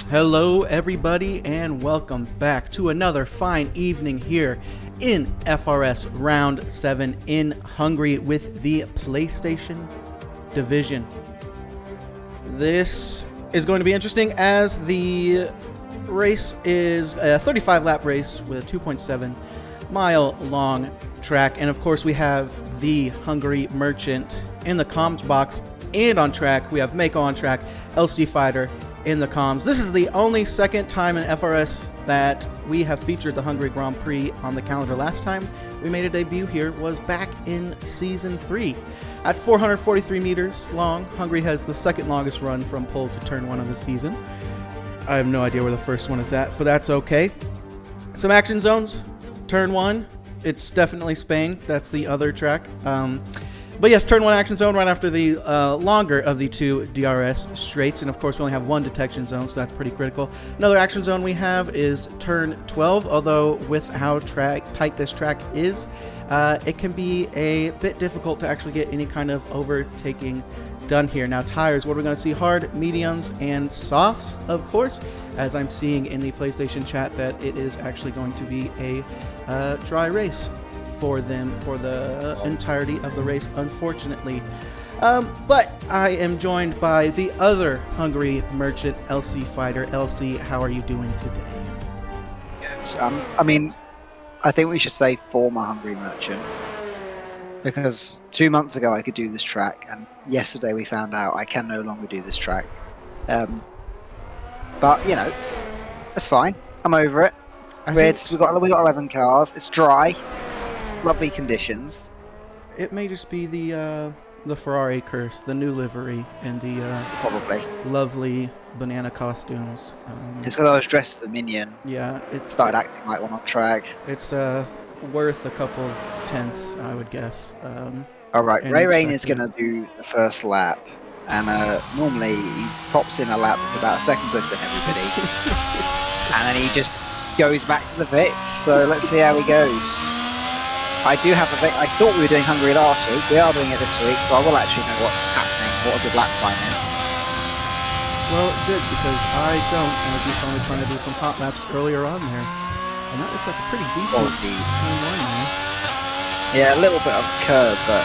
Hello everybody and welcome back to another fine evening here in FRS Round 7 in Hungary with the PlayStation Division. This is going to be interesting as the race is a 35 lap race with a 2.7 mile long track, and of course we have the Hungary Merchant in the comms box and on track. We have Mako on track, LC Fighter in the comms. This is the only second time in FRS that we have featured the Hungary Grand Prix on the calendar. Last time we made a debut here was back in Season 3. At 443 meters long, Hungary has the second longest run from pole to turn 1 of the season. I have no idea where the first one is at, but that's okay. Some action zones. Turn 1, it's definitely Spain. That's the other track. But yes, turn 1 action zone right after the longer of the two DRS straights. And of course, we only have one detection zone, so that's pretty critical. Another action zone we have is turn 12, although with how tight this track is, it can be a bit difficult to actually get any kind of overtaking done here. Now, tires, what are we going to see? Hard, mediums, and softs, of course, as I'm seeing in the PlayStation chat that it is actually going to be a dry race for them for the entirety of the race, unfortunately. But I am joined by the other Hungary Merchant, LC Fighter. LC, how are you doing today? Yes, I think we should say former Hungary Merchant, because 2 months ago I could do this track, and yesterday we found out I can no longer do this track. But you know, it's fine. I'm over it. We got 11 cars. It's dry. Lovely conditions. It may just be the Ferrari curse, the new livery, and the probably lovely banana costumes. It's because I was dressed as a minion. Yeah, it started acting like one on track. It's worth a couple of tenths, I would guess. All right, Ray Rain is going to do the first lap, and normally he pops in a lap that's about a second quicker than everybody, and then he just goes back to the pits. So let's see how he goes. I do have I thought we were doing Hungary last week. We are doing it this week, so I will actually know what's happening, what a good lap time is. Well, good, because I don't, and I was just only trying to do some hot laps earlier on there. And that looks like a pretty decent turn 1 there. Yeah, a little bit of curve, but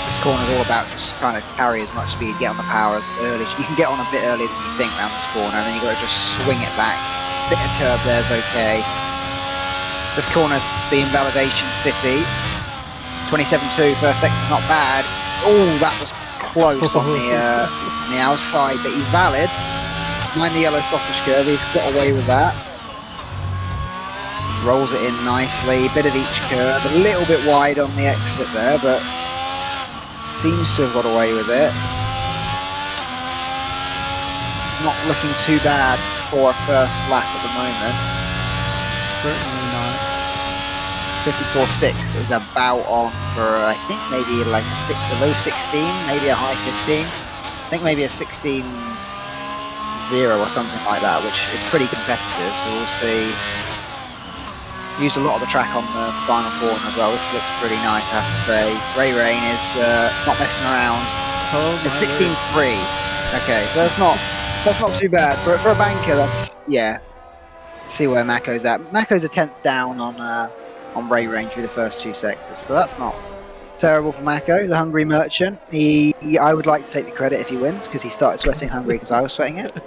this corner is all about just trying to carry as much speed, get on the power as early. You can get on a bit earlier than you think around this corner, and then you've got to just swing it back. Bit of curve there's okay. This corner's the Invalidation City. 27.2 first sector's not bad. Oh, that was close on the outside, but he's valid. Mind the yellow sausage curve, he's got away with that. Rolls it in nicely, bit of each curve, a little bit wide on the exit there, but seems to have got away with it. Not looking too bad for a first lap at the moment. Certainly not. 54.6 is about on for, I think, maybe like a low 16, maybe a high 15. I think maybe a 16.0 or something like that, which is pretty competitive, so we'll see. Used a lot of the track on the final corner as well. This looks pretty nice, I have to say. Ray Rain is not messing around. It's 16.3. Okay, so that's not too bad. For a banker, that's, yeah. Let's see where Mako's at. Mako's a 10th down on Ray Rain through the first two sectors, so that's not terrible for Mako, the Hungary Merchant. I would like to take the credit if he wins, because he started sweating Hungary because I was sweating it.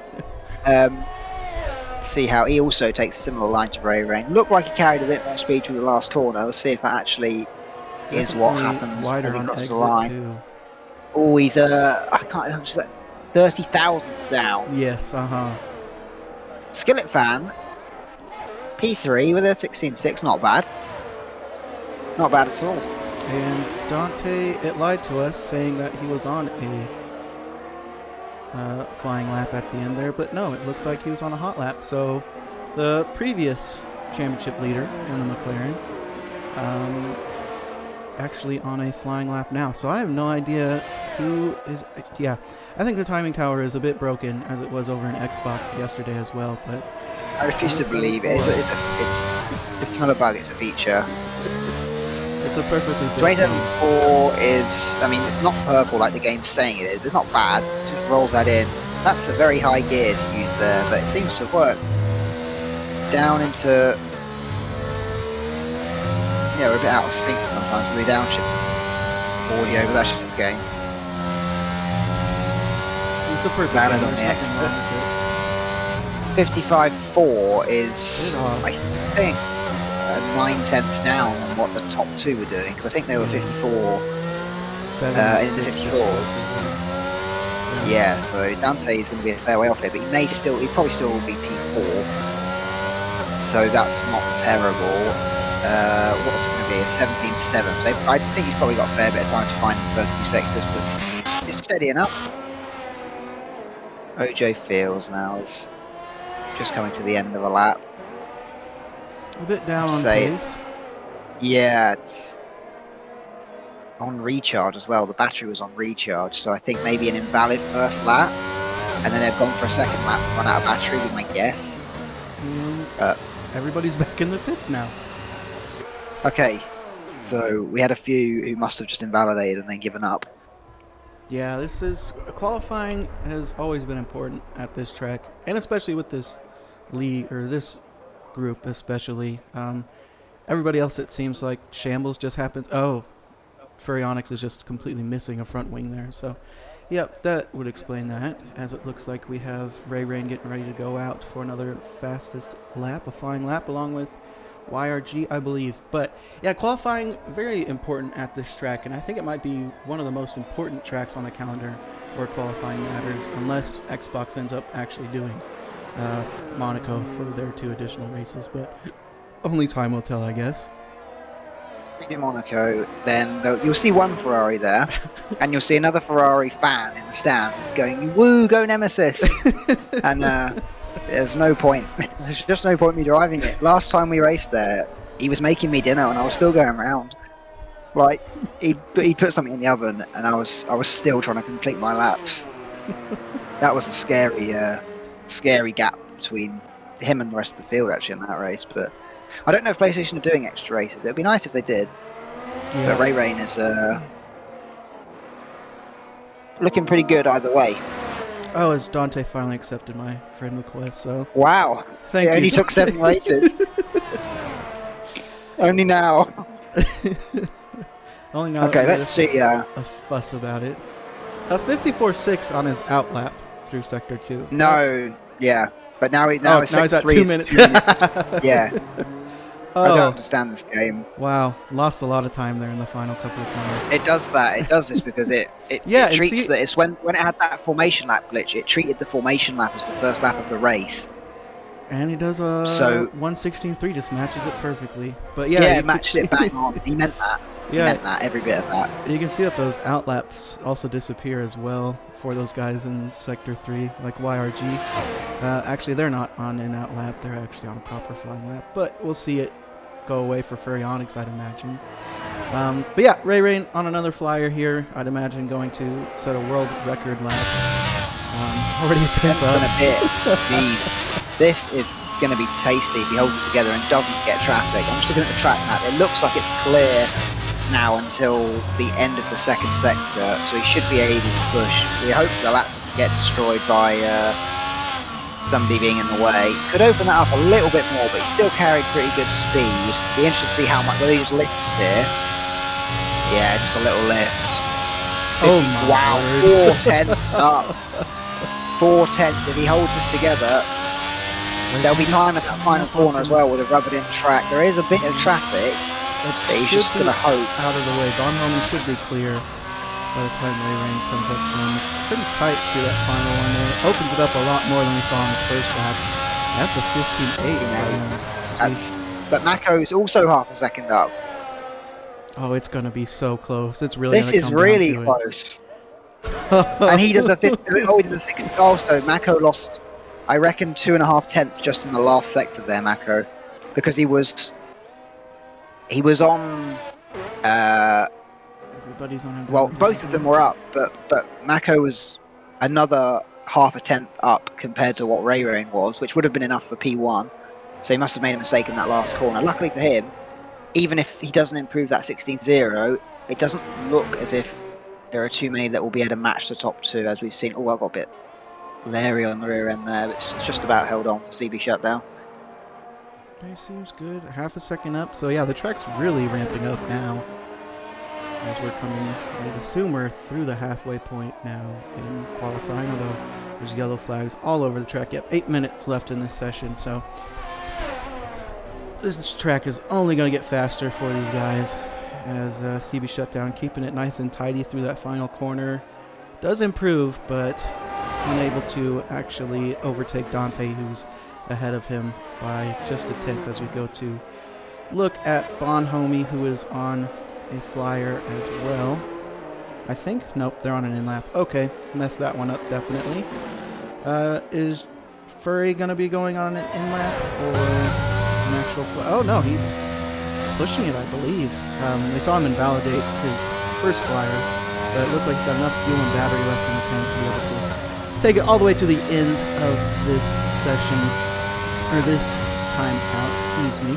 See how he also takes a similar line to Ray Rain. Looked like he carried a bit more speed through the last corner. We'll see if that actually is what happens as he crosses the line. Oh, he's I can't. I'm just 30 thousandths down. Yes, Skillet fan. P3 with a 16.6, not bad. Not bad at all. And Dante, it lied to us, saying that he was on a flying lap at the end there, but no, it looks like he was on a hot lap. So the previous championship leader in the McLaren actually on a flying lap now. So I have no idea who is... Yeah, I think the timing tower is a bit broken, as it was over in Xbox yesterday as well, but... I refuse to believe it. It's not a bug, it's a feature. It's a perfectly good 27.4 is, I mean, it's not purple like the game's saying it is. It's not bad. It just rolls that in. That's a very high gear to use there, but it seems to have worked. Down into... Yeah, we're a bit out of sync sometimes. We downshift audio, but that's just his game. It's a perfect Landed game, on the there's exit. nothing wrong with 55.4 is, off. I think, 9/10 down on what the top two were doing. Because I think they were 54 in the 54s. Yeah, so Dante is going to be a fair way off here, but he probably still will be P4. So that's not terrible. What's it going to be? A 17-7. So I think he's probably got a fair bit of time to find the first two sectors, but it's steady enough. OJ Fields now is just coming to the end of a lap. A bit down on Say it. pace. Yeah, it's on recharge as well. The battery was on recharge, so I think maybe an invalid first lap, and then they've gone for a second lap and run out of battery, would my guess. Everybody's back in the pits now. Okay, so we had a few who must have just invalidated and then given up. Yeah, qualifying has always been important at this track, and especially with this this group especially. Everybody else, it seems like shambles just happens. Oh, Furionics is just completely missing a front wing there. So, yep, that would explain that, as it looks like we have Ray Rain getting ready to go out for another fastest lap, a flying lap, along with YRG, I believe. But yeah, qualifying very important at this track, and I think it might be one of the most important tracks on the calendar where qualifying matters, unless Xbox ends up actually doing Monaco for their 2 additional races. But only time will tell, I guess. In Monaco, then you'll see one Ferrari there, and you'll see another Ferrari fan in the stands going, "Woo, go Nemesis!" And there's no point. There's just no point me driving it. Last time we raced there, he was making me dinner, and I was still going around. Like he put something in the oven, and I was still trying to complete my laps. That was a scary gap between him and the rest of the field actually in that race, but. I don't know if PlayStation are doing extra races. It would be nice if they did. Yeah. But Ray Rain is looking pretty good either way. Oh, as Dante finally accepted my friend request, so... Wow. Thank you, only took 7 races. Only now. Only now. Okay, let's see. A fuss about it. A 54.6 on his outlap through Sector 2. No, yeah. But now he's at 2 minutes. Yeah. Oh. I don't understand this game. Wow, lost a lot of time there in the final couple of corners. It does that. It does this because it treats that. It's when it had that formation lap glitch. It treated the formation lap as the first lap of the race. And he does a 1:16.3, just matches it perfectly. But yeah, it matched it bang on. He meant that. He meant that, every bit of that. You can see that those outlaps also disappear as well for those guys in Sector 3, like YRG. Actually, they're not on an outlap. They're actually on a proper flying lap. But we'll see it go away for Furionics, I'd imagine. But yeah, Ray Rain on another flyer here. I'd imagine going to set a world record lap. Already a 10th up. Jeez. This is going to be tasty if he holds it together and doesn't get traffic. I'm just looking at the track map. It looks like it's clear now until the end of the second sector, so he should be able to push. We hope the lap doesn't get destroyed by somebody being in the way. Could open that up a little bit more, but he still carried pretty good speed. Be interested to see how much, whether he just lifts here. Yeah, just a little lift. Oh my wow, word. 4 tenths up. 4 tenths. If he holds this together, there'll be time at that final corner as well with a rubbered in track. There is a bit of traffic, but he's just going to hope. Out of the way. Bonhomme should be clear by the time Ray Rain comes up to him. Pretty tight through that final one there. Opens it up a lot more than we saw in his first lap. That's a 15.8. But Mako is also half a second up. Oh, it's going to be so close. It's really This is really close. And he does a 50. Oh, he does a 60. Also, Mako lost, I reckon, 2.5 tenths just in the last sector there, Mako, because he was on. Everybody's on. Well, both of them were up, but Mako was another half a tenth up compared to what Ray Rain was, which would have been enough for P1. So he must have made a mistake in that last corner. Luckily for him, even if he doesn't improve that 16.0, it doesn't look as if there are too many that will be able to match the top two, as we've seen. Oh, I got a bit Larry on the rear end there. It's just about held on for CB shutdown. Okay, seems good. Half a second up. So yeah, the track's really ramping up now. As we're coming, I'd assume we're through the halfway point now in qualifying, although there's yellow flags all over the track. Yep, 8 minutes left in this session, so this track is only going to get faster for these guys as CB Shutdown keeping it nice and tidy through that final corner. Does improve, but unable to actually overtake Dante, who's ahead of him by just a tenth as we go to look at Bonhomie, who is on a flyer as well. I think. Nope, they're on an in-lap. Okay, messed that one up definitely. Is Furry going to be going on an in-lap or an actual oh no, he's pushing it, I believe. We saw him invalidate his first flyer, but it looks like he's got enough fuel and battery left in the tank to be able to take it all the way to the end of this session, or this time out, excuse me,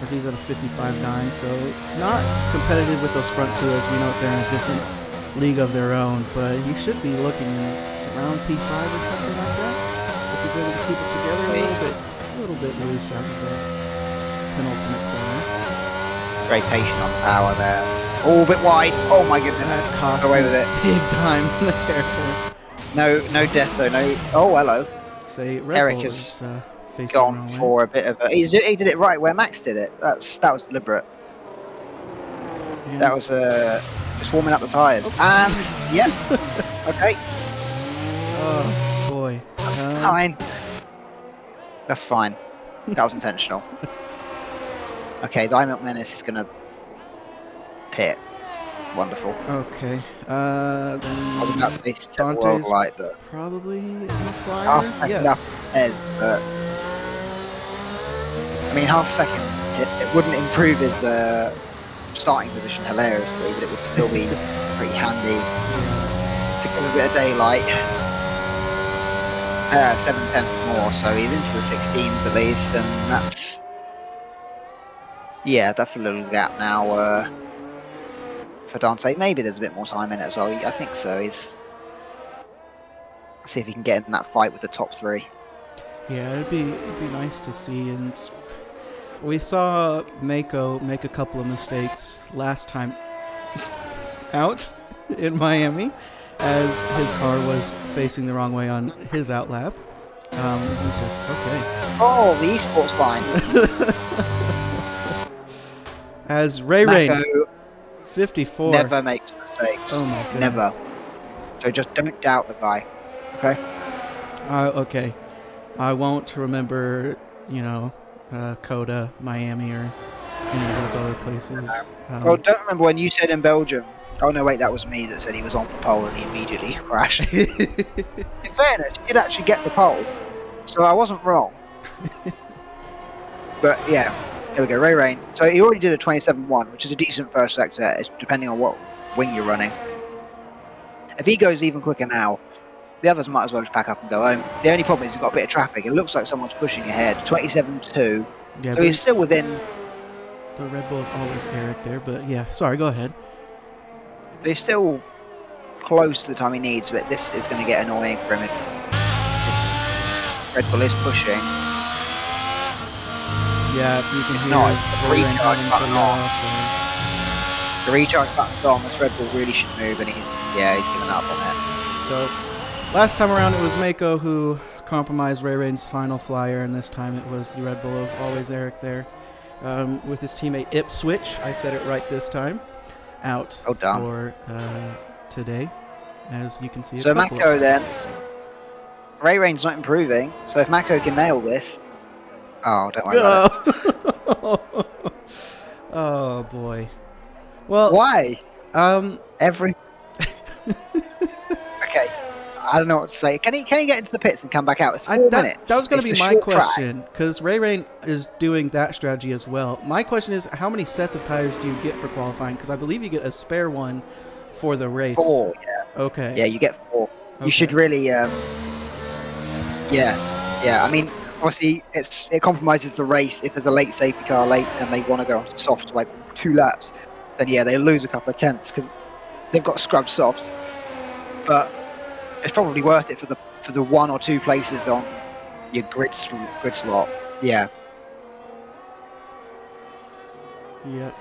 as he's at a 55.9, so not competitive with those front two, as we know they're in a different league of their own, but he should be looking around P5 or something like that, if he's able to keep it together a little bit loose out of the penultimate corner. Very patient on power there. Oh, a bit wide. Oh my goodness. That cost away with it. Big time there. No death though. No. Oh, hello. Say Red Eric Bull has facing gone for a bit of a. He did it right where Max did it. That was deliberate. Yeah. That was just warming up the tyres. And yep. Okay. Oh boy. That's fine. That's fine. That was intentional. Okay, the Milk Menace is gonna pit. Wonderful. Okay. Then I was about to say Dante's right, but probably in the flyer. yes. But I mean, half a second. It wouldn't improve his starting position hilariously, but it would still be pretty handy to give a bit of daylight. 7/10 more, so he's into the 16s at least, and that's a little gap now for Dante. Maybe there's a bit more time in it as well. I think so. Let's see if he can get in that fight with the top three. Yeah, it'd be nice to see, and we saw Mako make a couple of mistakes last time out in Miami, as his car was facing the wrong way on his outlap. It was just okay. Oh, the esports line. As Ray Rain, 54. Never makes mistakes. Oh my goodness. Never. So just don't doubt the guy. Okay. Okay. I won't remember, Coda, Miami, or any of those other places. Well, don't remember when you said in Belgium. Oh no, wait, that was me that said he was on for pole and he immediately crashed. In fairness, he did actually get the pole, so I wasn't wrong. But yeah, there we go, Ray Rain. So he already did a 27.1, which is a decent first sector, depending on what wing you're running. If he goes even quicker now, the others might as well just pack up and go home. The only problem is he's got a bit of traffic. It looks like someone's pushing ahead. 27.2. Yeah, so he's still within. The Red Bull is always Eric there, but yeah, sorry, go ahead. But he's still close to the time he needs, but this is going to get annoying for him. This Red Bull is pushing. Yeah, you can It's hear not. the The recharge rain button coming off. The recharge button's on. This Red Bull really should move, and he's given up on it. So, last time around it was Mako who compromised Ray Rain's final flyer, and this time it was the Red Bull of always Eric there. With his teammate Ipswich, I said it right this time, out for today, as you can see. So Mako then, Ray Rain's not improving, so if Mako can nail this, don't worry about it. Oh boy. Well, why? Every. Okay. I don't know what to say. Can he get into the pits and come back out? It's 4 minutes. That was going to be my question, because Ray Rain is doing that strategy as well. My question is, how many sets of tires do you get for qualifying? Because I believe you get a spare one for the race. 4, yeah. Okay. Yeah, you get 4. Okay. You should really, I mean, obviously, it compromises the race. If there's a late safety car late and they want to go on to softs like 2 laps, then yeah, they lose a couple of tenths because they've got scrubbed softs. But it's probably worth it for the 1 or 2 places on your grid slot. Yeah. Yep.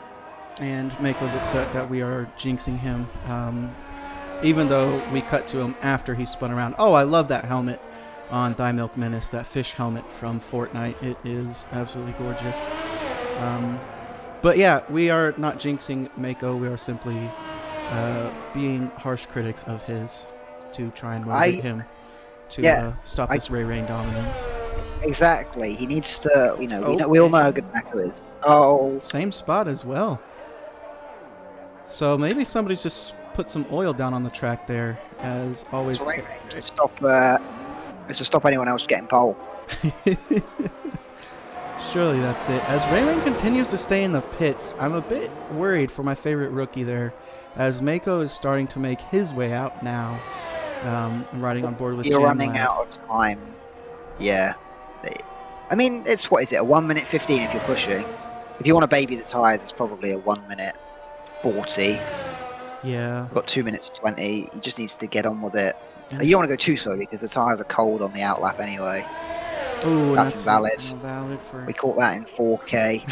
And Mako's upset that we are jinxing him, even though we cut to him after he spun around. Oh, I love that helmet on Thy Milk Menace, that fish helmet from Fortnite. It is absolutely gorgeous. But yeah, we are not jinxing Mako. We are simply being harsh critics of his to try and motivate him to stop this Ray Rain dominance. Exactly. He needs to, we all know how good Mako is. Oh. Same spot as well. So maybe somebody just put some oil down on the track there, as always. It's to stop anyone else getting pole. Surely that's it. As Ray Rain continues to stay in the pits, I'm a bit worried for my favorite rookie there, as Mako is starting to make his way out now. Riding on board with You're Jam running Lab. out of time. Yeah. I mean, it's, what is it, a 1 minute 15 if you're pushing. If you want to baby the tyres, it's probably a 1 minute 40. Yeah. Got 2 minutes 20. He just needs to get on with it. And You don't want to go too slowly because the tyres are cold on the outlap anyway. Ooh, That's invalid. Invalid for We caught that in 4K.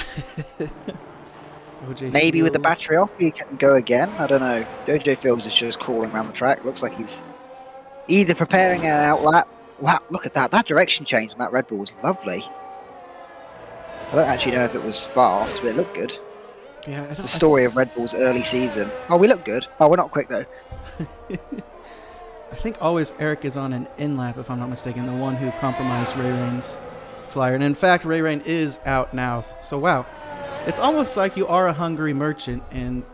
OJ Maybe with the Fields. battery off, he can go again. I don't know. OJ Fields is just crawling around the track. Looks like he's either preparing an outlap. Wow, look at that. That direction change on that Red Bull was lovely. I don't actually know if it was fast, but it looked good. Yeah, The story of Red Bull's early season. Oh, we look good. Oh, we're not quick though. I think always Eric is on an in-lap, if I'm not mistaken, the one who compromised Ray Rain's flyer. And in fact, Ray Rain is out now. So wow, it's almost like you are a Hungary merchant, and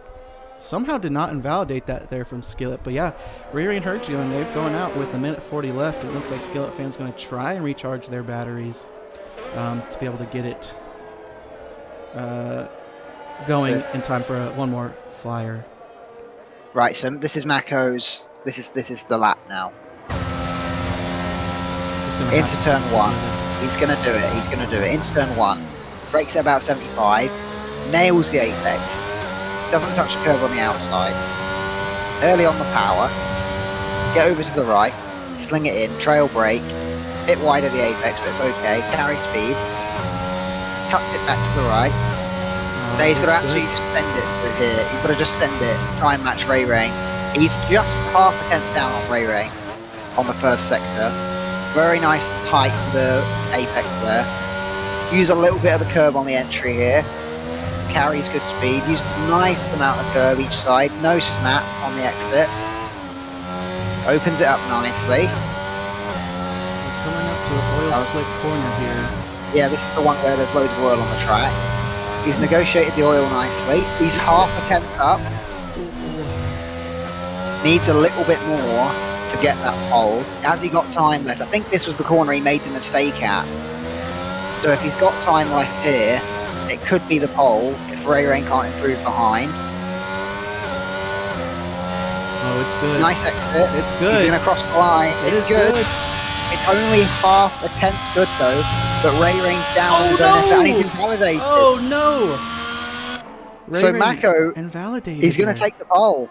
somehow did not invalidate that there from Skillet. But yeah, Ray Rain heard you, and they're going out with 1:40 left. It looks like Skillet fans going to try and recharge their batteries to be able to get it going in time for one more flyer. Right, so this is Mako's. This is the lap now. Into turn 1. He's going to do it. He's going to do it. Into turn 1. Brakes at about 75. Nails the apex. Doesn't touch the curb on the outside. Early on the power. Get over to the right. Sling it in. Trail brake. Bit wide of the apex, but it's okay. Carry speed. Cuts it back to the right. Now he's got to absolutely just send it through here. He's got to just send it. Try and match Ray Rain. He's just half a tenth down on Ray Rain on the first sector. Very nice height for the apex there. Use a little bit of the curb on the entry here. Carries good speed. Uses a nice amount of curb each side. No snap on the exit. Opens it up nicely. We're coming up to an oil slick corner here. Yeah, this is the one where there's loads of oil on the track. He's negotiated the oil nicely. He's half a tenth up. Needs a little bit more to get that pole. Has he got time left? I think this was the corner he made the mistake at. So if he's got time left here, it could be the pole if Ray Rain can't improve behind. Oh, it's good. Nice exit. It's good. He's going to cross the line. It's good. It's only half a tenth good though, but Ray Rain's down and he's invalidated. Oh no! So Mako, invalidated. he's going to take the pole.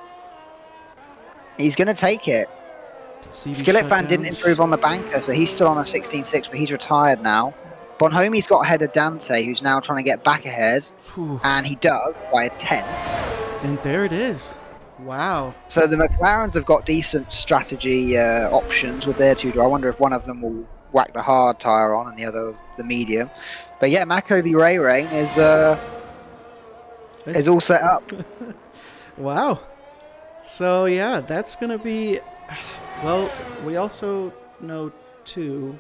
He's going to take it. Skillet fan didn't improve on the banker, so he's still on a 16.6, but he's retired now. Bonhomie's got ahead of Dante, who's now trying to get back ahead, and he does by a 10. And there it is. Wow. So the McLarens have got decent strategy options with their two. I wonder if one of them will whack the hard tyre on and the other the medium. But yeah, Mako v Ray Rain is all set up. Wow. So yeah, that's going to be... Well, we also know, too,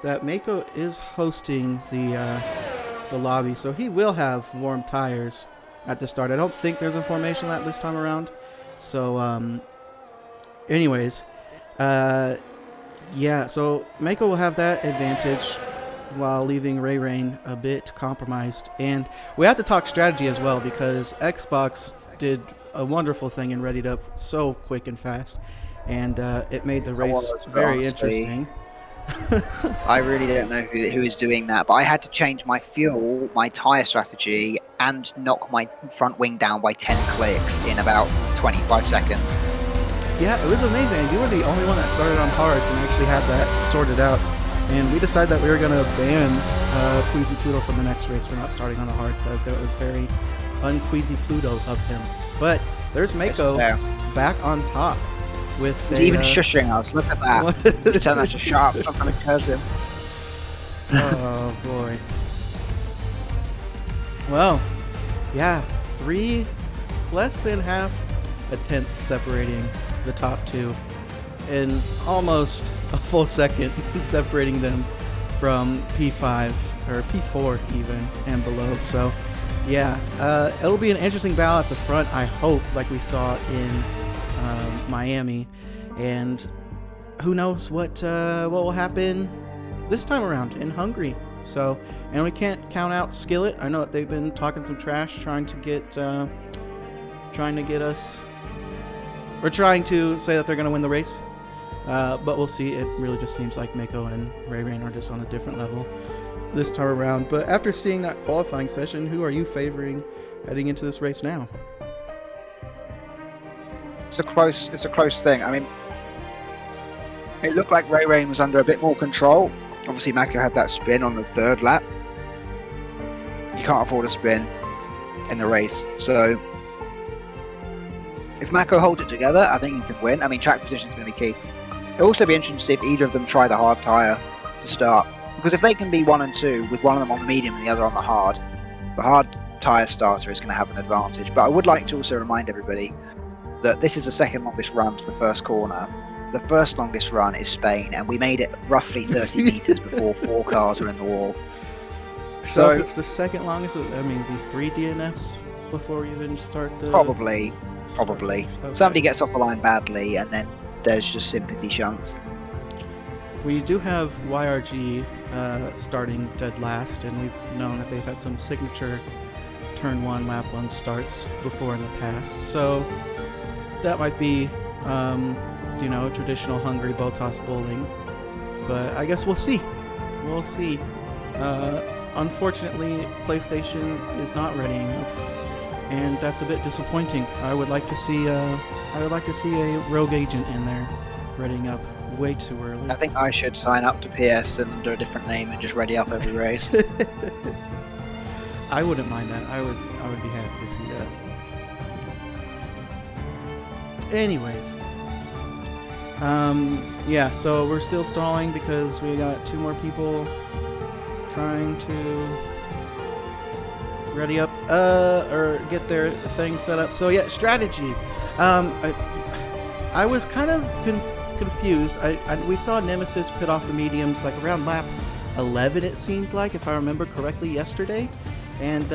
that Mako is hosting the lobby, so he will have warm tires at the start. I don't think there's a formation lap this time around. So, anyways, yeah, so Mako will have that advantage while leaving Ray Rain a bit compromised. And we have to talk strategy as well, because Xbox did a wonderful thing and readied up so quick and fast. And it made the race very interesting. I really don't know who is doing that, but I had to change my fuel, my tyre strategy, and knock my front wing down by 10 clicks in about 25 seconds. Yeah, it was amazing. You were the only one that started on hards and actually had that sorted out. And we decided that we were going to ban Queasy Pluto from the next race for not starting on the hards. So it was very un-Queasy Pluto of him. But there's Mako back on top with He's even shushing us. Look at that. He's telling us to shut up. Stop trying to curse him. Oh, boy. Well, yeah, less than half a tenth separating the top two, and almost a full second separating them from P5 or P4 even and below. So yeah, it'll be an interesting battle at the front, I hope, like we saw in Miami, and who knows what will happen this time around in Hungary. So, and we can't count out Skillet. I know that they've been talking some trash, trying to say that they're going to win the race. But we'll see. It really just seems like Mako and Ray Rain are just on a different level this time around. But after seeing that qualifying session, who are you favoring heading into this race now? It's a close thing. I mean, it looked like Ray Rain was under a bit more control. Obviously, Mako had that spin on the third lap. You can't afford a spin in the race. So if Mako holds it together, I think he can win. I mean, track position is going to be key. It'll also be interesting to see if either of them try the hard tyre to start. Because if they can be 1 and 2, with one of them on the medium and the other on the hard tyre starter is going to have an advantage. But I would like to also remind everybody that this is the second longest run to the first corner. The first longest run is Spain, and we made it roughly 30 metres before 4 cars were in the wall. So if it's the second longest, I mean, it'd be 3 DNFs before we even start the... Probably. Okay. Somebody gets off the line badly, and then there's just sympathy shunts. We do have YRG starting dead last, and we've known that they've had some signature turn 1, lap 1 starts before in the past. So that might be... traditional Hungary bow toss bowling, but I guess we'll see. Unfortunately, PlayStation is not readying up, and that's a bit disappointing. I would like to see a rogue agent in there readying up way too early. I think I should sign up to PS and under a different name and just ready up every race. I wouldn't mind that. I would be happy to see that. Anyways. Yeah, so we're still stalling because we got 2 more people trying to ready up, or get their thing set up. So yeah, strategy. I was kind of confused. We saw Nemesis pit off the mediums like around lap 11, it seemed like, if I remember correctly, yesterday. And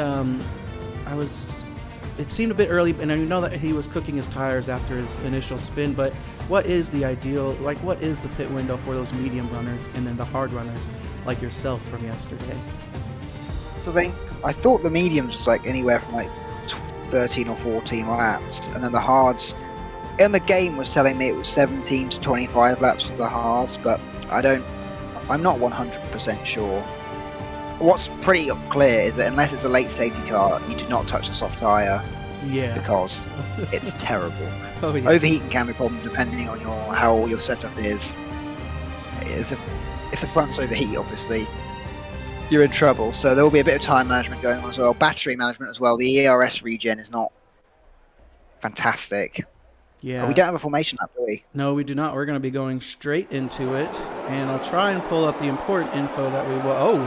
it seemed a bit early, and I know that he was cooking his tires after his initial spin, but what is the ideal, what is the pit window for those medium runners and then the hard runners like yourself from yesterday? So I thought the mediums was like anywhere from like 13 or 14 laps, and then the hards in the game was telling me it was 17 to 25 laps for the hards, but I'm not 100% sure. What's pretty clear is that unless it's a late safety car, you do not touch the soft tyre. Yeah. Because it's terrible. Oh, yeah. Overheating can be a problem depending on how your setup is. If the fronts overheat, obviously, you're in trouble. So there will be a bit of time management going on as well. Battery management as well. The ERS regen is not fantastic. Yeah. But we don't have a formation lap, do we? No, we do not. We're going to be going straight into it, and I'll try and pull up the important info that we will. Oh,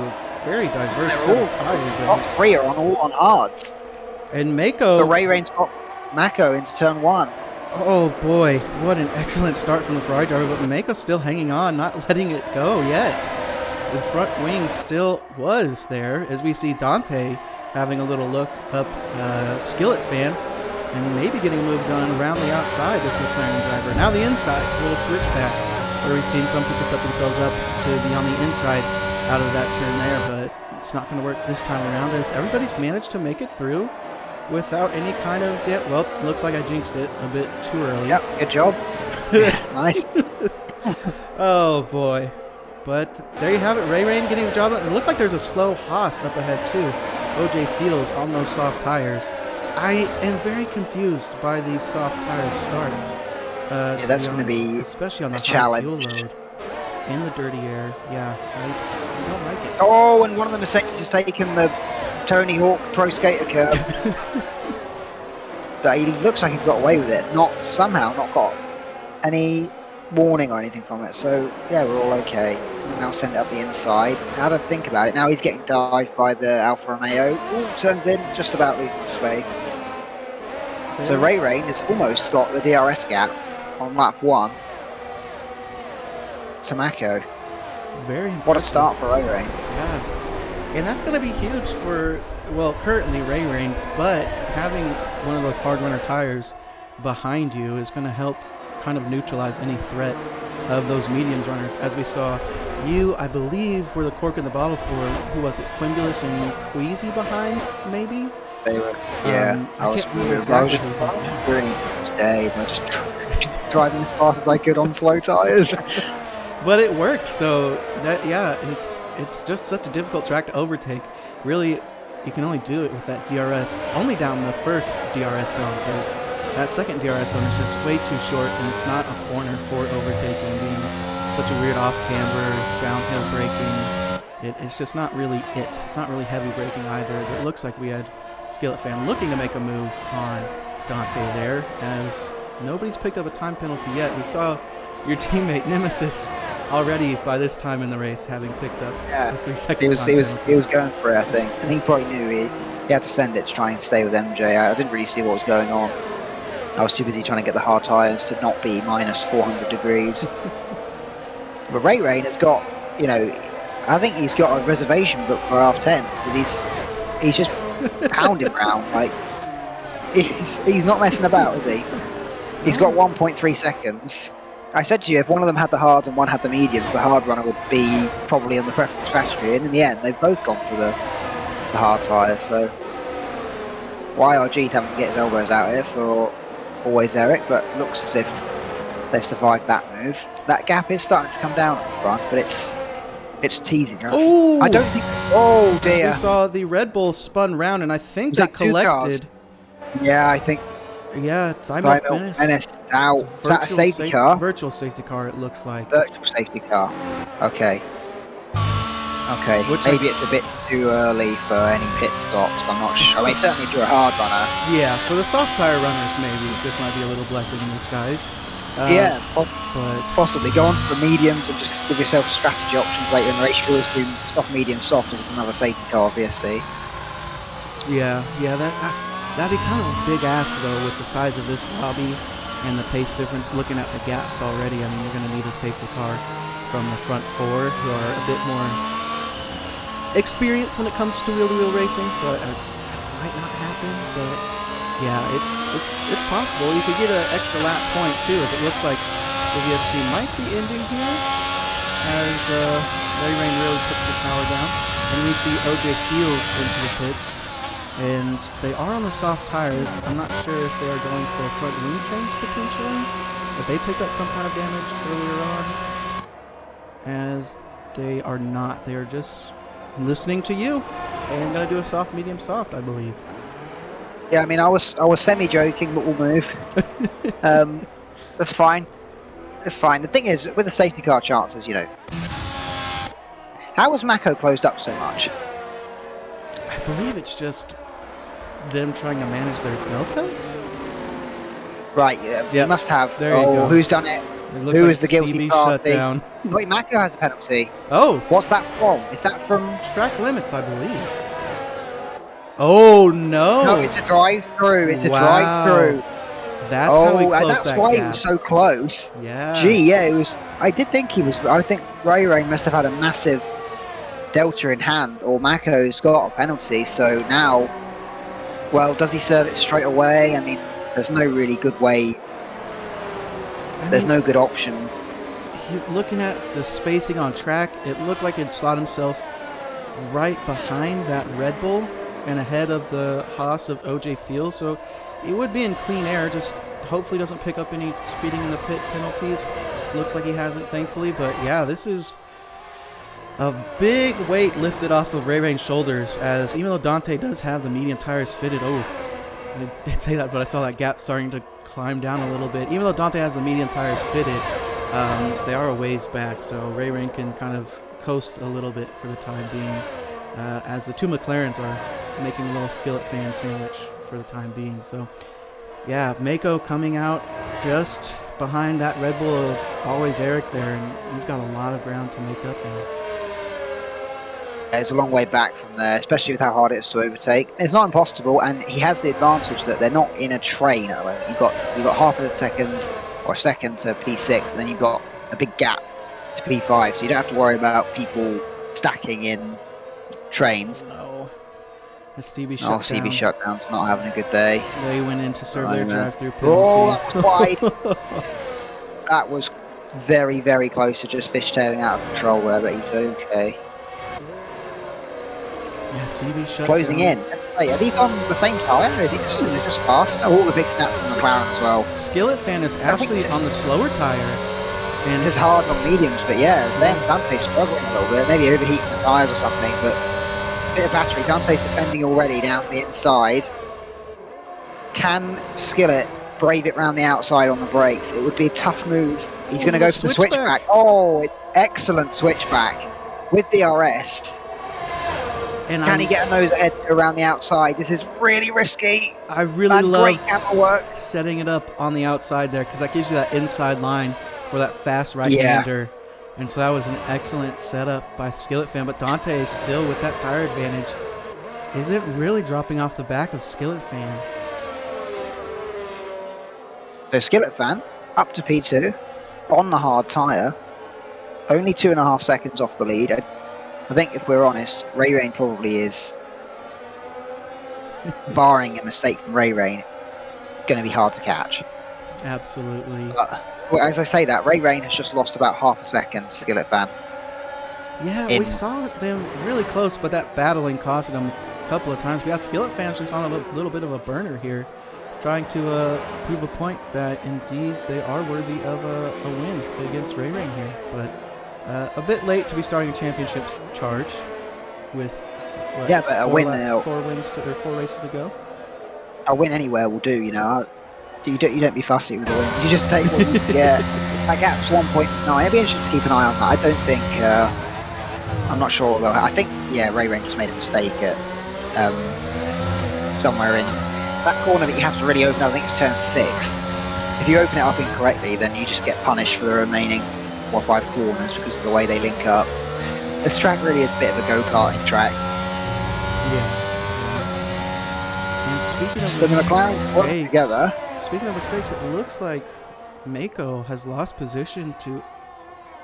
very diverse set of tires. Top 3 are all on hards. And Mako. The Ray Rain's got Mako into turn 1. Oh boy, what an excellent start from the Ferrari driver, but Mako's still hanging on, not letting it go yet. The front wing still was there, as we see Dante having a little look up Skillet fan, and maybe getting a move done around the outside, this McLaren driver. Now the inside, a little switch back, where we've seen some people set themselves up to be on the inside out of that turn there, but it's not going to work this time around, as everybody's managed to make it through without any kind of well, looks like I jinxed it a bit too early. Yep, good job. Nice. Oh boy. But there you have it, Ray Rain getting the job done. It looks like there's a slow Haas up ahead too. OJ Fields on those soft tires. I am very confused by these soft tire starts. Yeah, that's going to be especially on the a high challenge. fuel load in the dirty air. Yeah, I don't like it. Oh, and one of the mistakes is taking the Tony Hawk Pro Skater curve. But he looks like he's got away with it. Not got any warning or anything from it. So yeah, we're all okay. So now send it up the inside. Now to think about it, now he's getting dived by the Alfa Romeo. Ooh, turns in, just about losing space. So Ray Rain has almost got the DRS gap on lap 1 to Mako. Very impressive. What a start for Ray Rain. Yeah, and that's going to be huge for, well, currently Ray Rain, but having one of those hard runner tires behind you is going to help kind of neutralize any threat of those mediums runners. As we saw, you, I believe, were the cork in the bottle for, who was it, Quimbulus and Queasy behind, maybe? They were, yeah. I was doing each day, but just driving as fast as I could on slow tires. But it worked, so that, yeah, it's just such a difficult track to overtake. Really, you can only do it with that DRS, only down the first DRS zone, because that second DRS zone is just way too short, and it's not a corner for overtaking, being such a weird off-camber, downhill braking. It's just not really it. It's not really heavy braking either. It looks like we had Skillet Fan looking to make a move on Dante there, as nobody's picked up a time penalty yet. We saw your teammate Nemesis already by this time in the race having picked up a 3-second he was going for it, I think. And he probably knew he had to send it to try and stay with MJ. I didn't really see what was going on. I was too busy trying to get the hard tyres to not be minus 400 degrees. But Ray Rain has got, I think he's got a reservation book for half 10, because he's just pounding around. Like, he's not messing about, is he? He's got 1.3 seconds. I said to you, if one of them had the hards and one had the mediums, the hard runner would be probably on the preference strategy. And in the end, they've both gone for the hard tyres. So YRG's having to get his elbows out here for Always Eric, but looks as if they've survived that move. That gap is starting to come down at the front, but it's teasing us. Ooh. I don't think. Oh dear! We saw the Red Bull spun round, and I think they collected. Yeah, I think. Yeah, Thymel Menace is out. Is that a safety car? Virtual safety car, it looks like. Virtual safety car. Okay. Okay. Maybe it's a bit too early for any pit stops. I'm not sure. I mean, certainly if you're a hard runner. Yeah, for the soft tire runners, maybe this might be a little blessing in disguise. Yeah, but possibly go on to the mediums and just give yourself strategy options later in the race. You can always do soft, medium, soft if it's another safety car, obviously. Yeah, that'd be kind of a big ask though, with the size of this lobby and the pace difference. Looking at the gaps already, I mean, you're going to need a safety car from the front four who are a bit more experienced when it comes to wheel-to-wheel racing. So it might not happen, but yeah, it's possible. You could get an extra lap point too, as it looks like the VSC might be ending here as Ray Rain really puts the power down, and we see OJ Fields into the pits. And they are on the soft tires. I'm not sure if they are going for a front wing change potentially. If they picked up some kind of damage earlier on. As they are not. They are just listening to you. And going to do a soft, medium, soft, I believe. Yeah, I mean, I was semi-joking, but we'll move. That's fine. That's fine. The thing is, with the safety car chances, how was Mako closed up so much? I believe it's just them trying to manage their deltas? Right, yeah. You must have. There you go. Who's done it? Who is the guilty party? Shutdown. Wait, Mako has a penalty. Oh. What's that from? Is that from... Track limits, I believe. Oh, no. No, it's a drive-through. It's a drive-through. That's how he closed that's that why gap. He was so close. Yeah. Gee, yeah, it was... I did think he was... I think Ray Rain must have had a massive delta in hand, or Mako's got a penalty, so now... Well, does he serve it straight away? I mean, there's no really good way. There's no good option. Looking at the spacing on track, it looked like he'd slot himself right behind that Red Bull and ahead of the Haas of OJ Fields, so it would be in clean air, just hopefully doesn't pick up any speeding in the pit penalties. Looks like he hasn't, thankfully, but yeah, this is a big weight lifted off of Ray Rain's shoulders, as even though Dante does have the medium tires fitted, I did say that, but I saw that gap starting to climb down a little bit. Even though Dante has the medium tires fitted, they are a ways back, so Ray Rain can kind of coast a little bit for the time being, as the two McLarens are making a little skillet fan sandwich for the time being. So, yeah, Mako coming out just behind that Red Bull of always Eric there, and he's got a lot of ground to make up now. It's a long way back from there, especially with how hard it is to overtake. It's not impossible, and he has the advantage that they're not in a train at the moment. You've got half of a second or a second to P6, and then you've got a big gap to P5, so you don't have to worry about people stacking in trains. No. The CB shutdown. Oh, CB shutdown's not having a good day. They went in to serve their drive-through penalty. Oh, that was wide. That was very, very close to just fishtailing out of control there, but he's okay. Yeah, CB shutdown. Closing in. Are these on the same tyre, or is it just fast? Oh, all the big snaps from McLaren as well. Skillet fan is actually on the slower tyre. And it's hard on mediums, but yeah, then Dante's struggling a little bit, maybe overheating the tyres or something, but a bit of battery. Dante's defending already down the inside. Can Skillet brave it round the outside on the brakes? It would be a tough move. He's going to go for the switchback. Oh, it's excellent switchback with the RS. And can he get a nose ahead around the outside? This is really risky. I really love setting it up on the outside there, because that gives you that inside line for that fast right-hander. Yeah. And so that was an excellent setup by Skillet fan. But Dante is still with that tire advantage. Isn't really dropping off the back of Skillet fan. So Skillet fan up to P2 on the hard tire. Only 2.5 seconds off the lead. I think if we're honest, Ray Rain probably is, barring a mistake from Ray Rain, going to be hard to catch. Absolutely. But, well, as I say that, Ray Rain has just lost about half a second to Skillet fan. Yeah, we saw them really close, but that battling costed them a couple of times. We got Skillet fans just on a little bit of a burner here, trying to prove a point that indeed they are worthy of a win against Ray Rain here. But a bit late to be starting a championships charge with but a win now. 4 races to go. A win anywhere will do, you know. You don't be fussy with the wins. You just take what you can get. That gap's 1.9. It'll be interesting to keep an eye on that. I don't think. I'm not sure. Though. I think Ray Rain just made a mistake at somewhere in that corner that you have to really open up. I think it's turn 6. If you open it up incorrectly, then you just get punished for the remaining 4 or 5 corners because of the way they link up. This track really is a bit of a go-karting track. Yeah. And speaking of the McLaren's working together. Speaking of mistakes, it looks like Mako has lost position to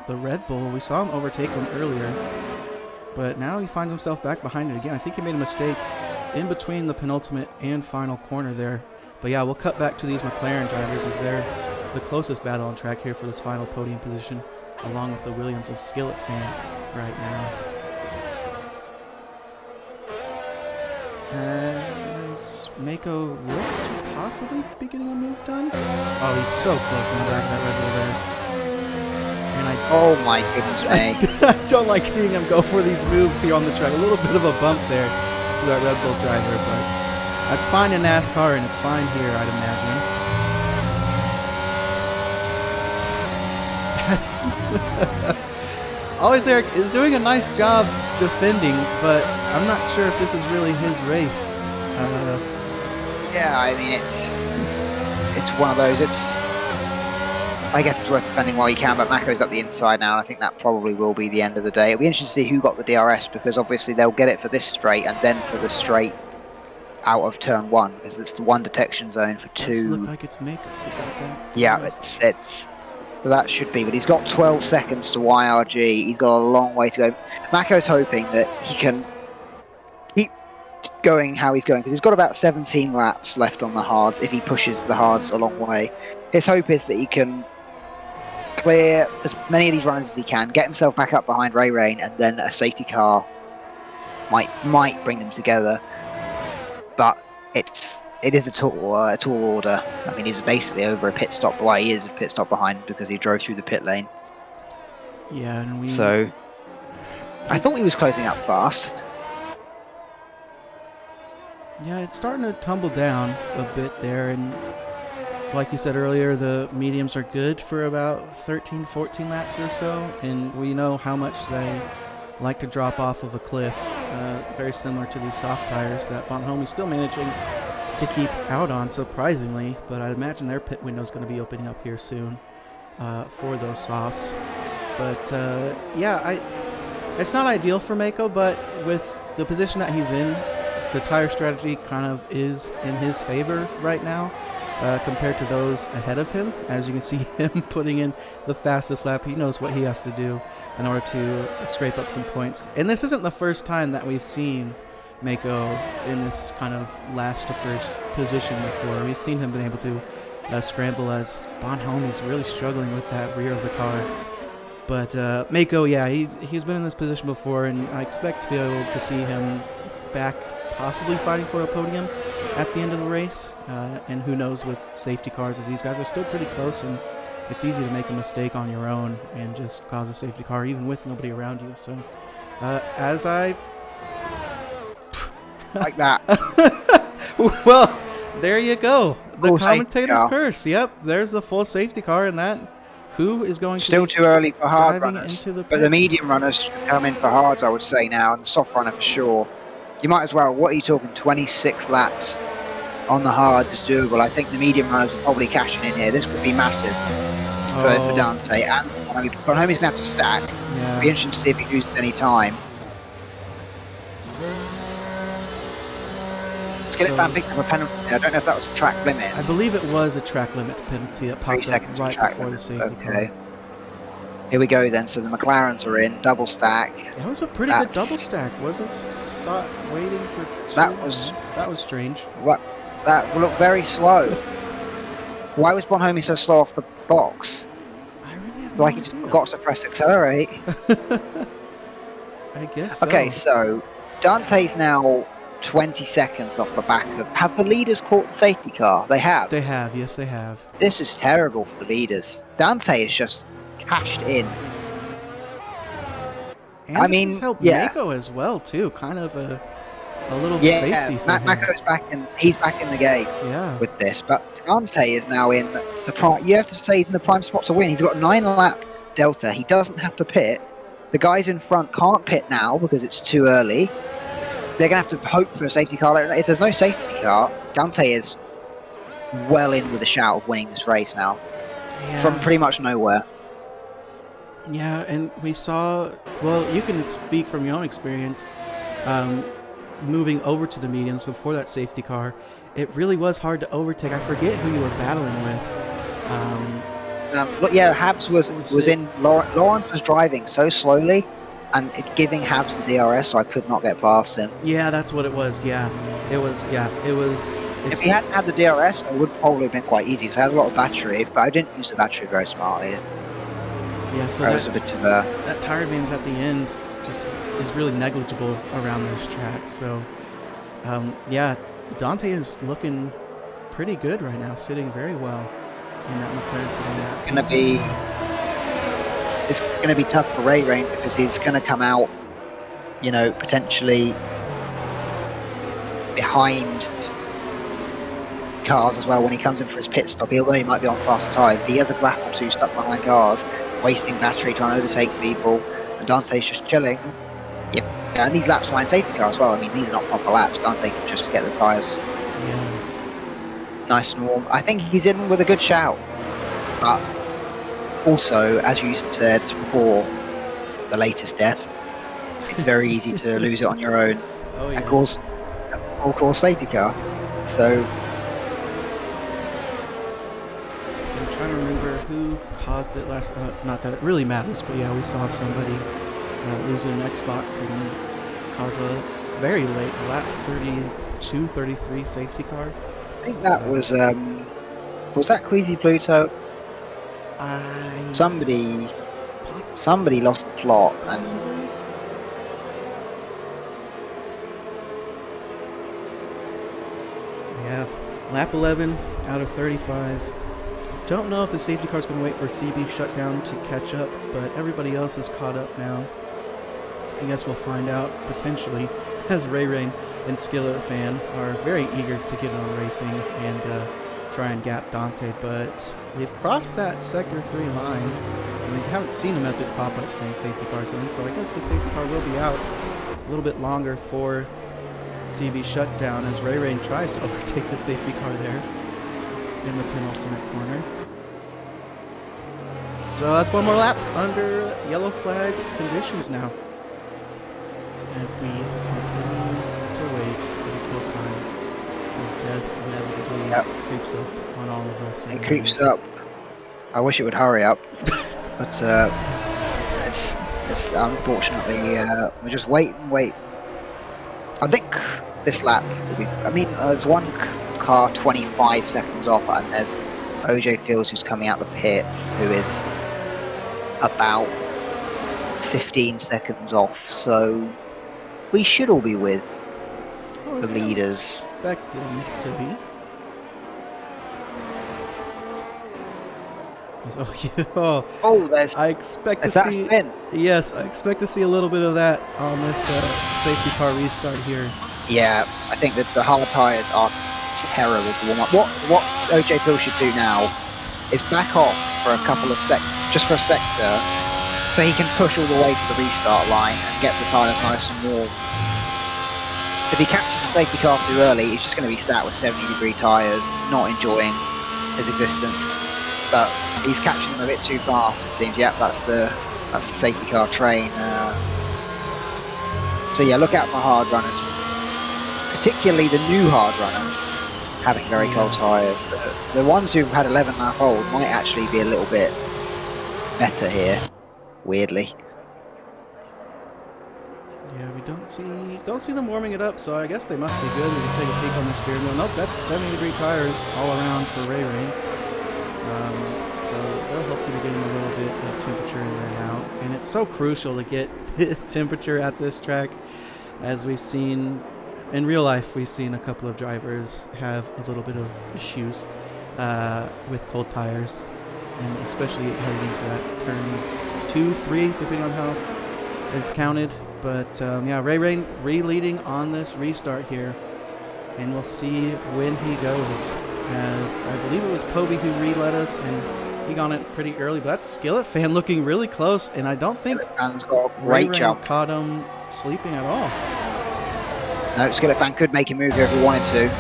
the Red Bull. We saw him overtake him earlier, but now he finds himself back behind it again. I think he made a mistake in between the penultimate and final corner there. But yeah, we'll cut back to these McLaren drivers as they're the closest battle on track here for this final podium position, along with the Williams of Skillet fan right now. As Mako looks to possibly be getting a move done. Oh, he's so close in the back of that Red Bull there. And oh my goodness me. I don't like seeing him go for these moves here on the track. A little bit of a bump there to that Red Bull driver, but that's fine in NASCAR, and it's fine here, I'd imagine. Always Eric is doing a nice job defending, but I'm not sure if this is really his race. Yeah, I mean it's one of those. I guess it's worth defending while you can, but Mako's up the inside now, and I think that probably will be the end of the day. It'll be interesting to see who got the DRS, because obviously they'll get it for this straight and then for the straight out of turn 1, because it's the 1 detection zone for 2. It looks like it's Mako. Yeah, it's that should be, but he's got 12 seconds to YRG. He's got a long way to go. Mako's hoping that he can keep going how he's going, because he's got about 17 laps left on the hards if he pushes the hards a long way. His hope is that he can clear as many of these runners as he can, get himself back up behind Ray Rain, and then a safety car might bring them together. But it is a tall order. I mean, he's basically over a pit stop. Well, he is a pit stop behind because he drove through the pit lane. Yeah, and so I thought he was closing up fast. Yeah, it's starting to tumble down a bit there, and like you said earlier, the mediums are good for about 13, 14 laps or so, and we know how much they like to drop off of a cliff, very similar to these soft tires that Von Homey's still managing to keep out on, surprisingly, but I'd imagine their pit window is going to be opening up here soon for those softs. But yeah, it's not ideal for Mako, but with the position that he's in, the tire strategy kind of is in his favor right now compared to those ahead of him. As you can see him putting in the fastest lap, he knows what he has to do in order to scrape up some points. And this isn't the first time that we've seen Mako in this kind of last to first position before. We've seen him been able to scramble as Von Homey's really struggling with that rear of the car. But Mako, yeah, he's been in this position before, and I expect to be able to see him back possibly fighting for a podium at the end of the race. And who knows with safety cars, as these guys are still pretty close, and it's easy to make a mistake on your own and just cause a safety car even with nobody around you. So as I... like that. Well, there you go. The Full commentator's safety car. curse. Yep, there's the full safety car, and that... Who is going Still to too early for hard diving runners, into the but the pits? medium runners should come in for hards, I would say now, and the soft runner for sure. You might as well, what are you talking, 26 laps on the hards is doable. I think the medium runners are probably cashing in here. This could be massive for Dante, and Von Homey's going to have to stack. Yeah. It'll be interesting to see if he loses any time. Skillet picked up a penalty. I don't know if that was track limit. I believe it was a track limit penalty that 3 popped up seconds right track before the limits. safety Okay. car. Here we go then. So the McLarens are in, double stack. That was a pretty good That's- double stack. Wasn't Sot waiting for two? That was strange. What? That looked very slow. Why was Von Homey so slow off the box? I really have Like no he just idea. forgot to press accelerate. I guess so. Okay, so Dante's now 20 seconds off the back of... Have the leaders caught the safety car? They have. They have. Yes, they have. This is terrible for the leaders. Dante is just cashed in. And I this mean, has helped yeah. Mako as well, too. Kind of a little Yeah, safety for him. Mako's back in. He's back in the game Yeah. with this, but Dante is now in the prime. You have to say he's in the prime spot to win. He's got a 9-lap delta. He doesn't have to pit. The guys in front can't pit now because it's too early. They're going to have to hope for a safety car. If there's no safety car, Dante is well in with a shout of winning this race now Yeah. from pretty much nowhere. Yeah, and we saw, well, you can speak from your own experience, moving over to the mediums before that safety car. It really was hard to overtake. I forget who you were battling with. But yeah, Habs was in. Lawrence was driving so slowly and giving Habs the DRS, so I could not get past him. Yeah, that's what it was. Yeah, it was. If he hadn't had the DRS, it would probably have been quite easy because I had a lot of battery, but I didn't use the battery very smartly. Yeah, so That was a bit of a... that tire advantage at the end just is really negligible around this track. So, yeah, Dante is looking pretty good right now, sitting very well in that McLaren. It's going to be tough for Ray Rain because he's going to come out, you know, potentially behind cars as well when he comes in for his pit stop. Although he might be on faster tyres, he has a lap or two stuck behind cars, wasting battery trying to overtake people, and Dante's just chilling. Yeah, and these laps behind safety car as well. I mean, these are not proper laps. Dante can just get the tyres nice and warm. I think he's in with a good shout, but also, as you said before, the latest death, it's very easy to lose it on your own and cause safety car. So I'm trying to remember who caused it last. Not that it really matters, but yeah, we saw somebody losing an Xbox and cause a very late lap 32, 33 safety car. I think that was that Queasy Pluto? Somebody lost the plot and yeah, lap 11 out of 35. Don't know if the safety car's going to wait for CB shutdown to catch up, but everybody else is caught up now. I guess we'll find out potentially, as Ray Rain and Skillet fan are very eager to get on racing and try and gap Dante, but we've crossed that sector 3 line, and we haven't seen a message pop up saying safety car's in, so I guess the safety car will be out a little bit longer for CB shutdown as Ray Rain tries to overtake the safety car there in the penultimate corner. So that's one more lap under yellow flag conditions now, as we continue to wait for the kill time as death inevitably creeps up on all of us. It creeps up. I wish it would hurry up, but it's unfortunately we just wait and wait. I think this lap will be. I mean, there's one car 25 seconds off, and there's OJ Fields who's coming out the pits, who is about 15 seconds off. So we should all be with the leaders. Expect him to be. There's. I expect to see. Yes, I expect to see a little bit of that on this safety car restart here. Yeah, I think that the hard tyres are terrible to warm up. What OJ Phil should do now is back off for a couple of just for a sector, so he can push all the way to the restart line and get the tyres nice and warm. If he catches the safety car too early, he's just going to be sat with 70-degree tyres, not enjoying his existence. But he's catching them a bit too fast, it seems. Yep, that's the safety car train. So yeah, look out for hard runners, particularly the new hard runners having very cold tyres. The ones who've had 11.5 old might actually be a little bit better here, weirdly. Yeah, we don't see them warming it up, so I guess they must be good. We can take a peek on the steering wheel. Nope, that's 70-degree tires all around for Ray Rain. So they'll hope to be getting a little bit of temperature in there now. And it's so crucial to get the temperature at this track. As we've seen in real life, we've seen a couple of drivers have a little bit of issues with cold tires. And especially heading into that turn 2, 3, depending on how it's counted. But yeah, Ray Rain re-leading on this restart here. And we'll see when he goes. As I believe it was Povey who re-led us, and he got it pretty early. But that's Skillet Fan looking really close, and I don't think Ray Rain caught him sleeping at all. No, Skillet Fan could make a move here if he wanted to.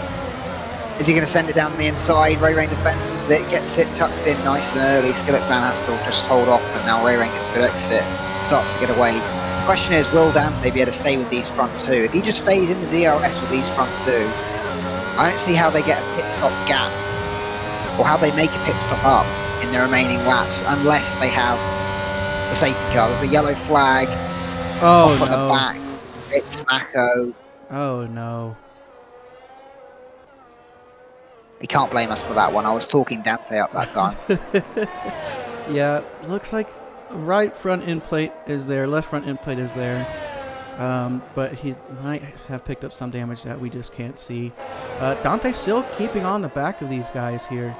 Is he going to send it down the inside? Ray Rain defends it, gets it tucked in nice and early. Skillet Fan has to just hold off, and now Ray Rain gets a good exit, starts to get away. The question is, will Dante be able to stay with these front two? If he just stays in the DRS with these front two, I don't see how they get a pit stop gap, or how they make a pit stop up in their remaining laps, unless they have the safety car. There's the yellow flag off on the back. It's Mako. Oh no. He can't blame us for that one. I was talking Dante up that time. Yeah, looks like right front end plate is there, left front end plate is there. But he might have picked up some damage that we just can't see. Dante's still keeping on the back of these guys here.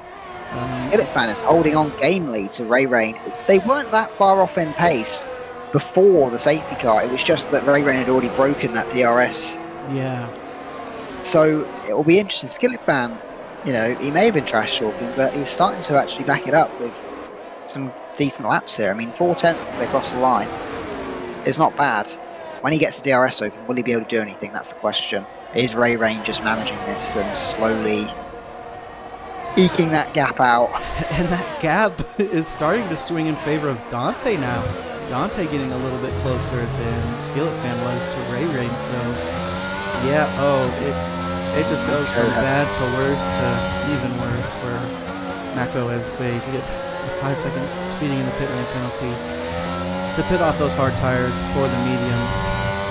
Skillet Fan is holding on gamely to Ray Rain. They weren't that far off in pace before the safety car. It was just that Ray Rain had already broken that DRS. Yeah. So it will be interesting. Skillet Fan, you know, he may have been trash talking, but he's starting to actually back it up with some decent laps here. I mean, 4/10 as they cross the line is not bad. When he gets the DRS open, will he be able to do anything? That's the question. Is Ray Rain just managing this and slowly eking that gap out? And that gap is starting to swing in favor of Dante now. Dante getting a little bit closer than Skillet Fan was to Ray Rain. So, yeah, it just goes from bad to worse to even worse for Mako as they get a 5-second speeding in the pit lane penalty to pit off those hard tires for the mediums.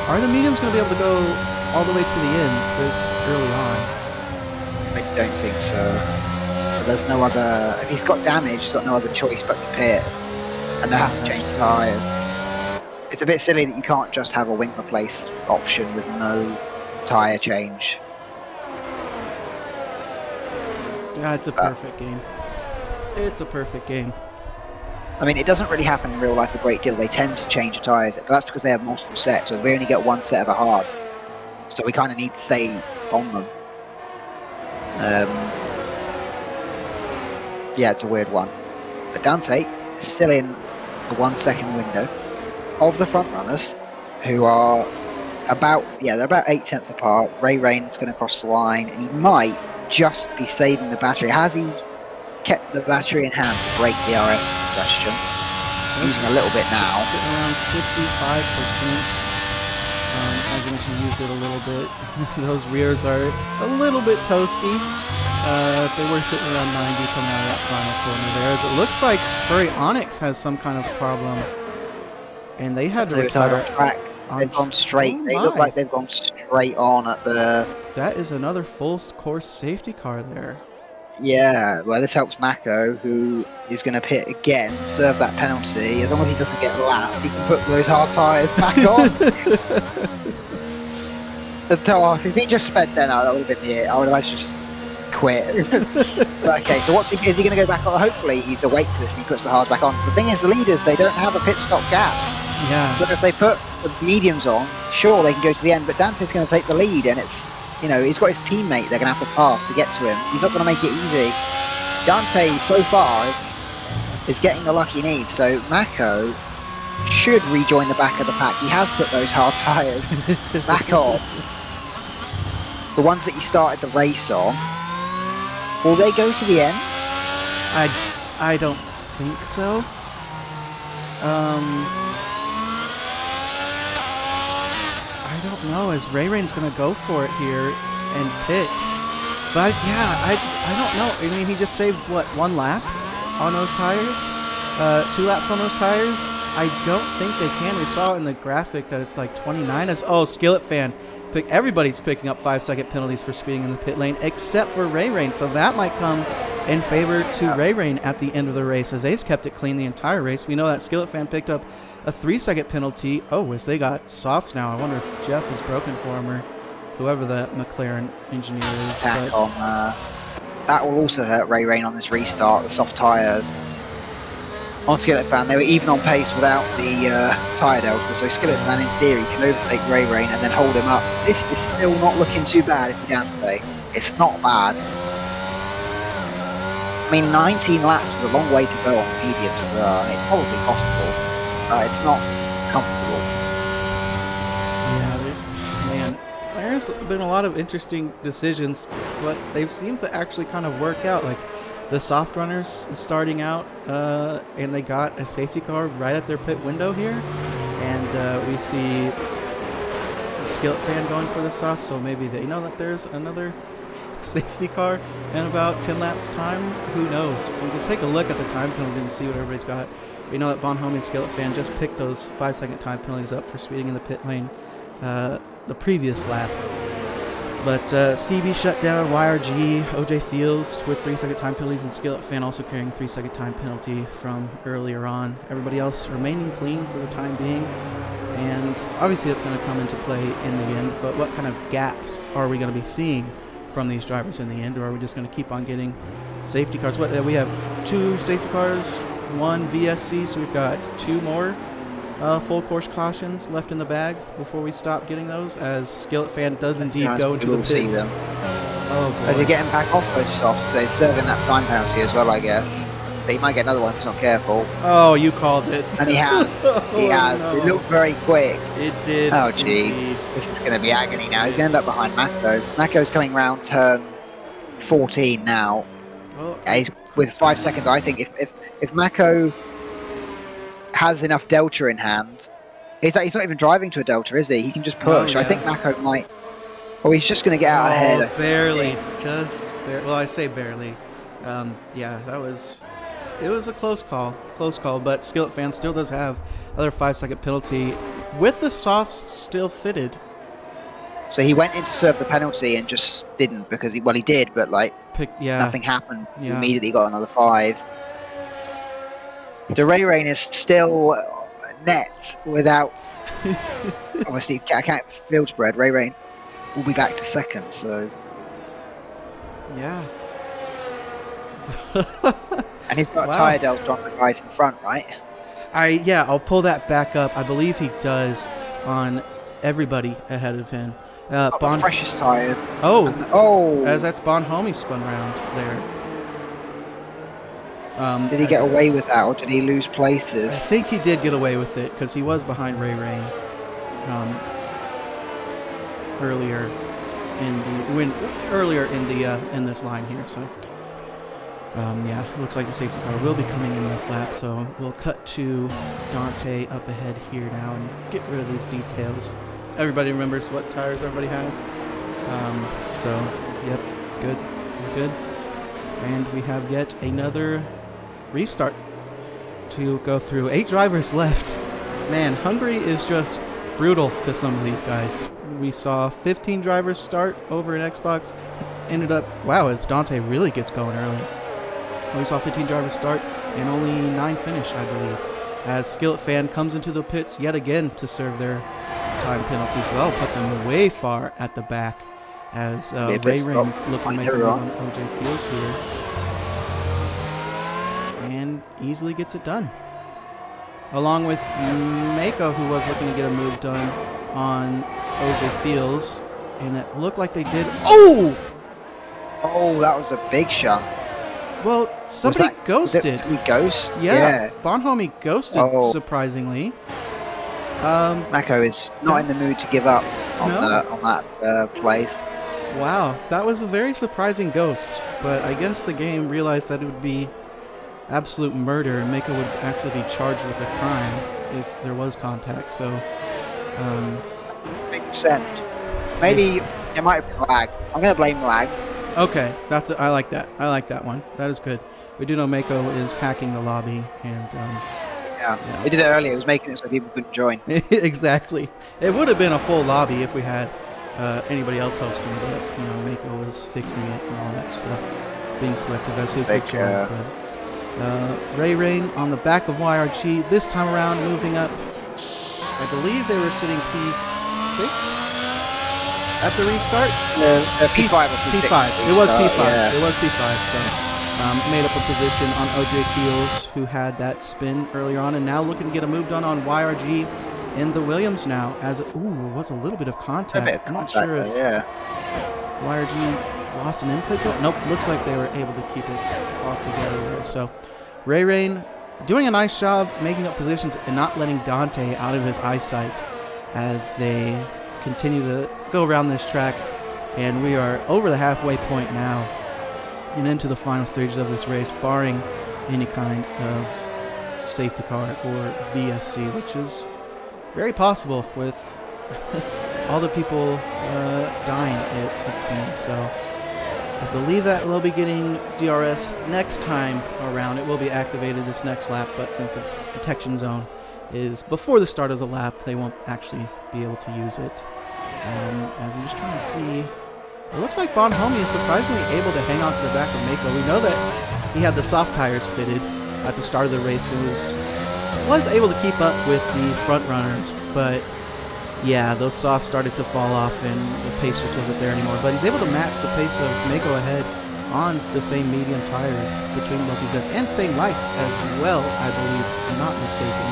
Are the mediums going to be able to go all the way to the ends this early on? I don't think so. But there's no other... If he's got damage, he's got no other choice but to pit. And they'll have to change tyres. It's a bit silly that you can't just have a wing replace option with no tyre change. Yeah, it's a perfect game. It's a perfect game. I mean, it doesn't really happen in real life a great deal. They tend to change the tyres, but that's because they have multiple sets, so we only get one set of the hards. So we kind of need to stay on them. Yeah, it's a weird one. But Dante is still in the 1 second window of the front runners, who are they're about 8 tenths apart. Ray Rain's going to cross the line. He might just be saving the battery. Has he kept the battery in hand to break the RS is the question? Using a little bit now. Sitting around 55%. As you mentioned, used it a little bit. Those rears are a little bit toasty. They were sitting around 90 coming out of that final corner there. As it looks like Furry Onyx has some kind of problem, and they had to retire. On track. They've gone straight. They look like they've gone straight on at the. That is another full course safety car there. Yeah, well, this helps Mako, who is going to pit again, serve that penalty. As long as he doesn't get lapped, he can put those hard tyres back on. If he just sped then, that would have been it. I would have just quit. Okay, so is he going to go back on? Hopefully he's awake to this and he puts the hards back on. The thing is, the leaders, they don't have a pit stop gap. Yeah. So if they put the mediums on, sure, they can go to the end, but Dante's going to take the lead, and it's, he's got his teammate they're going to have to pass to get to him. He's not going to make it easy. Dante, so far, is getting the luck he needs, so Mako should rejoin the back of the pack. He has put those hard tyres back on. The ones that he started the race on. Will they go to the end? I don't think so. I don't know, as Ray Rain's going to go for it here and pit. But yeah, I don't know. I mean, he just saved, what, 1 lap on those tires? 2 laps on those tires? I don't think they can. We saw in the graphic that it's like 29. Skillet fan. Everybody's picking up 5-second penalties for speeding in the pit lane except for Ray Rain. So that might come in favor to Ray Rain at the end of the race, as they've kept it clean the entire race. We know that Skillet fan picked up a 3-second penalty. As they got softs now. I wonder if Jeff is broken for him or whoever the McLaren engineer is. That will also hurt Ray Rain on this restart, the soft tyres. On Skillet fan, they were even on pace without the tyre delta, so Skillet fan in theory can overtake Ray Rain and then hold him up. This is still not looking too bad if you can say. It's not bad. I mean, 19 laps is a long way to go on mediums as well. It's probably possible. It's not comfortable. Yeah, man, there's been a lot of interesting decisions, but they've seemed to actually kind of work out. Like the soft runners starting out, and they got a safety car right at their pit window here, and we see Skillet fan going for the soft, so maybe they know that there's another safety car in about 10 laps time. Who knows? We can take a look at the time penalty and see what everybody's got. We know that Bonhomme and Skillet fan just picked those 5-second time penalties up for speeding in the pit lane the previous lap. But CB shut down, YRG, OJ Fields with 3-second time penalties, and Skillet fan also carrying a 3-second time penalty from earlier on. Everybody else remaining clean for the time being. And obviously that's going to come into play in the end, but what kind of gaps are we going to be seeing from these drivers in the end, or are we just going to keep on getting safety cars? We have 2 safety cars, 1 VSC, so we've got 2 more full course cautions left in the bag before we stop getting those, as Skillet fan does indeed go into the pits. See them. Oh boy. As you're getting back off those softs, they're serving that time penalty as well, I guess. But he might get another one if he's not careful. Oh, you called it. And he has. He has. No. It looked very quick. It did. Oh, jeez. This is going to be agony now. He's going to end up behind Mako. Mako's coming round turn 14 now. Oh. Yeah, he's with 5 seconds. I think if Mako has enough delta in hand, he's not even driving to a delta, is he? He can just push. Oh, yeah. I think Mako might. Oh, he's just going to get out ahead. Barely. Just barely. Well, I say barely. Yeah, it was a close call, but Skillet fan still does have another 5-second penalty with the softs still fitted. So he went in to serve the penalty and just didn't, because he did, but nothing happened. He immediately got another 5. The Ray Rain is still net without. Obviously, I can't field spread. Ray Rain will be back to second, so. Yeah. And he's got a tyre delta on the guys in front, right? I'll pull that back up. I believe he does on everybody ahead of him. The freshest tyre. As that's Bonhomme spun around there. Did he get away with that, or did he lose I places? think he did get away with it because he was behind Ray Rain earlier in this line here. So yeah, it looks like the safety car will be coming in this lap. So we'll cut to Dante up ahead here now and get rid of these details. Everybody remembers what tires everybody has. So yep, good, we're good. And we have yet another restart to go through. 8 drivers left. Man, Hungary is just brutal to some of these guys. We saw 15 drivers start over in Xbox. Ended up, wow, as Dante really gets going early. We saw 15 drivers start and only 9 finish, I believe. As Skillet Fan comes into the pits yet again to serve their time penalty. So that'll put them way far at the back. As Ray Rain looking to make a move on OJ Fields here. And easily gets it done. Along with Mako, who was looking to get a move done on OJ Fields. And it looked like they did. Oh! Oh, that was a big shot. Well, somebody ghosted. He ghost? Yeah. Bonhomie ghosted, surprisingly. Mako is not in the mood to give up on that place. Wow, that was a very surprising ghost. But I guess the game realized that it would be absolute murder, and Mako would actually be charged with a crime if there was contact. So, makes sense. Maybe it might have been lag. I'm going to blame lag. Okay, I like that. I like that one. That is good. We do know Mako is hacking the lobby, and yeah, we did it earlier. It was making it so people couldn't join. Exactly. It would have been a full lobby if we had anybody else hosting, but you know, Mako was fixing it and all that stuff, being selective as who could join. Ray Rain on the back of YRG this time around, moving up. I believe they were sitting P6 at the restart. P5 or P6. P5. It was P5. Yeah. It was P5. So made up a position on OJ Fields, who had that spin earlier on, and now looking to get a move done on YRG in the Williams now. As it was a little bit of contact. I'm not sure if YRG lost an input. Nope. Looks like they were able to keep it all together there. So Ray Rain doing a nice job making up positions and not letting Dante out of his eyesight as they continue to go around this track. And we are over the halfway point now and into the final stages of this race, barring any kind of safety car or VSC, which is very possible with all the people dying, it seems. So I believe that we'll be getting DRS next time around. It will be activated this next lap, but since the detection zone is before the start of the lap, they won't actually be able to use it. As I'm just trying to see, it looks like Bonhomie is surprisingly able to hang on to the back of Mako. We know that he had the soft tires fitted at the start of the race and was able to keep up with the front runners, but yeah, those softs started to fall off and the pace just wasn't there anymore. But he's able to match the pace of Mako ahead on the same medium tires between both these guys, and same life as well, I believe, if I'm not mistaken.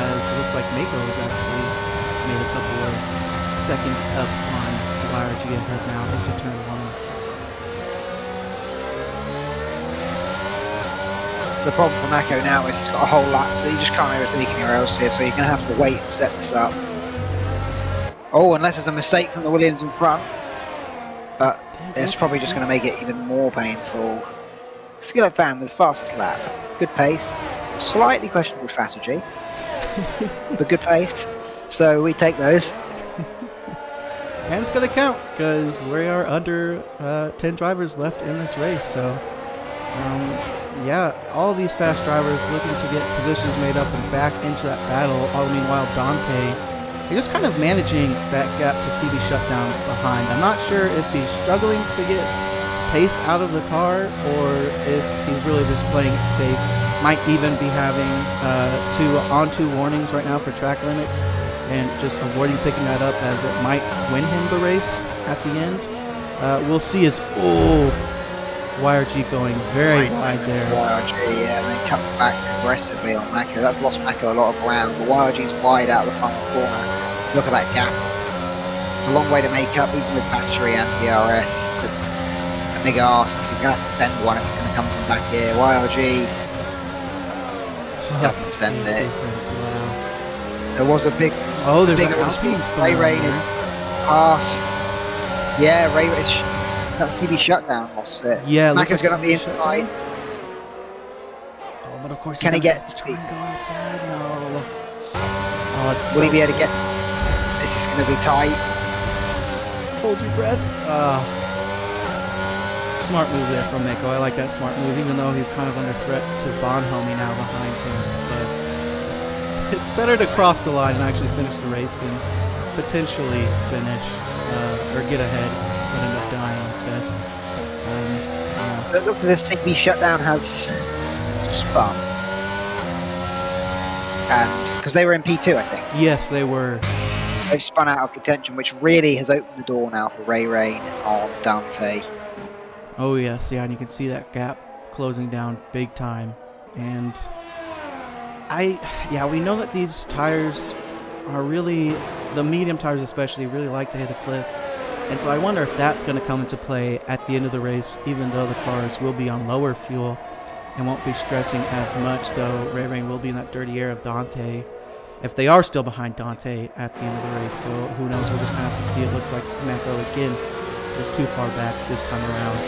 As it looks like Mako has actually made a couple of seconds up on the YRG ahead now into turn 1. The problem for Mako now is he's got a whole lap. You just can't overtake anywhere else here, so you're going to have to wait and set this up. Oh, unless there's a mistake from the Williams in front. But it's probably just going to make it even more painful. Skillet Fan with the fastest lap. Good pace. Slightly questionable strategy. But good pace. So we take those. And it's going to count because we are under 10 drivers left in this race. So, yeah, all these fast drivers looking to get positions made up and back into that battle. All the meanwhile, Dante, you're just kind of managing that gap to CB Shutdown behind. I'm not sure if he's struggling to get pace out of the car or if he's really just playing it safe. Might even be having 2 on-2 warnings right now for track limits and just avoiding picking that up as it might win him the race at the end. We'll see as, YRG going very wide there. YRG, yeah, and then cut back aggressively on Mako. That's lost Mako a lot of ground. But YRG's wide out of the front corner. Look at that gap. It's a long way to make up, even with battery and DRS. big arse. He's going to have to send one if he's going to come from back here. YRG doesn't send it. Wow. There was a big... Oh, there's big an Alpine Ray Rain is past. Yeah, Ray Rain. That CB shutdown lost it. Yeah, it looks Mako's like going to be CB inside. Oh, but of course, Can he get to try and go inside? No. Oh, it's Will he be able to get... This is going to be tight. Hold your breath. Smart move there from Mako. I like that smart move, even though he's kind of under threat to Bonhomie now behind him. But it's better to cross the line and actually finish the race than potentially finish or get ahead but end up dying instead. But look at this CB shutdown has spun. And because they were in P2, I think. Yes, they were. They've spun out of contention, which really has opened the door now for Ray Rain on Dante. Oh yes, yeah, and you can see that gap closing down big time. And we know that these tires are really, the medium tires especially, really like to hit a cliff. And so I wonder if that's going to come into play at the end of the race, even though the cars will be on lower fuel and won't be stressing as much, though Ray Rain will be in that dirty air of Dante, if they are still behind Dante at the end of the race. So who knows, we'll just kind of have to see. It looks like Mako again is too far back this time around.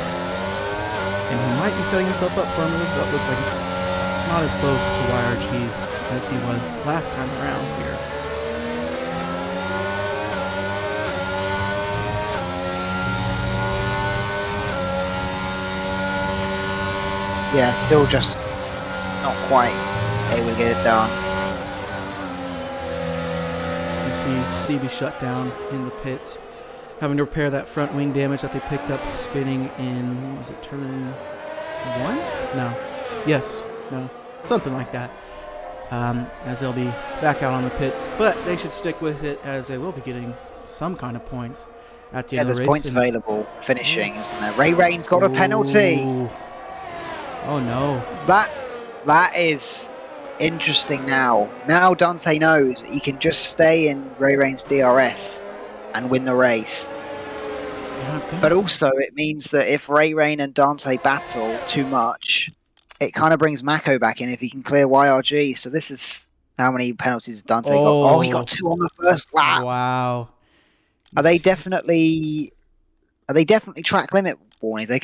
And he might be setting himself up for a move, but it looks like he's not as close to YRG as he was last time around here. Yeah, still just not quite able to get it done. You see CB shut down in the pits, having to repair that front wing damage that they picked up spinning in, what was it, turn 1? No. Yes. No. Something like that. As they'll be back out on the pits, but they should stick with it as they will be getting some kind of points at the end of the race. Yeah, there's points available finishing, isn't there? Ray Rain's got a penalty. Ooh. Oh no. That is interesting now. Now Dante knows he can just stay in Ray Rain's DRS and win the race. But also it means that if Ray Rain and Dante battle too much, it kind of brings Mako back in if he can clear YRG. So this is how many penalties Dante got. Oh, he got 2 on the first lap. Wow. Are they definitely track limit warnings? They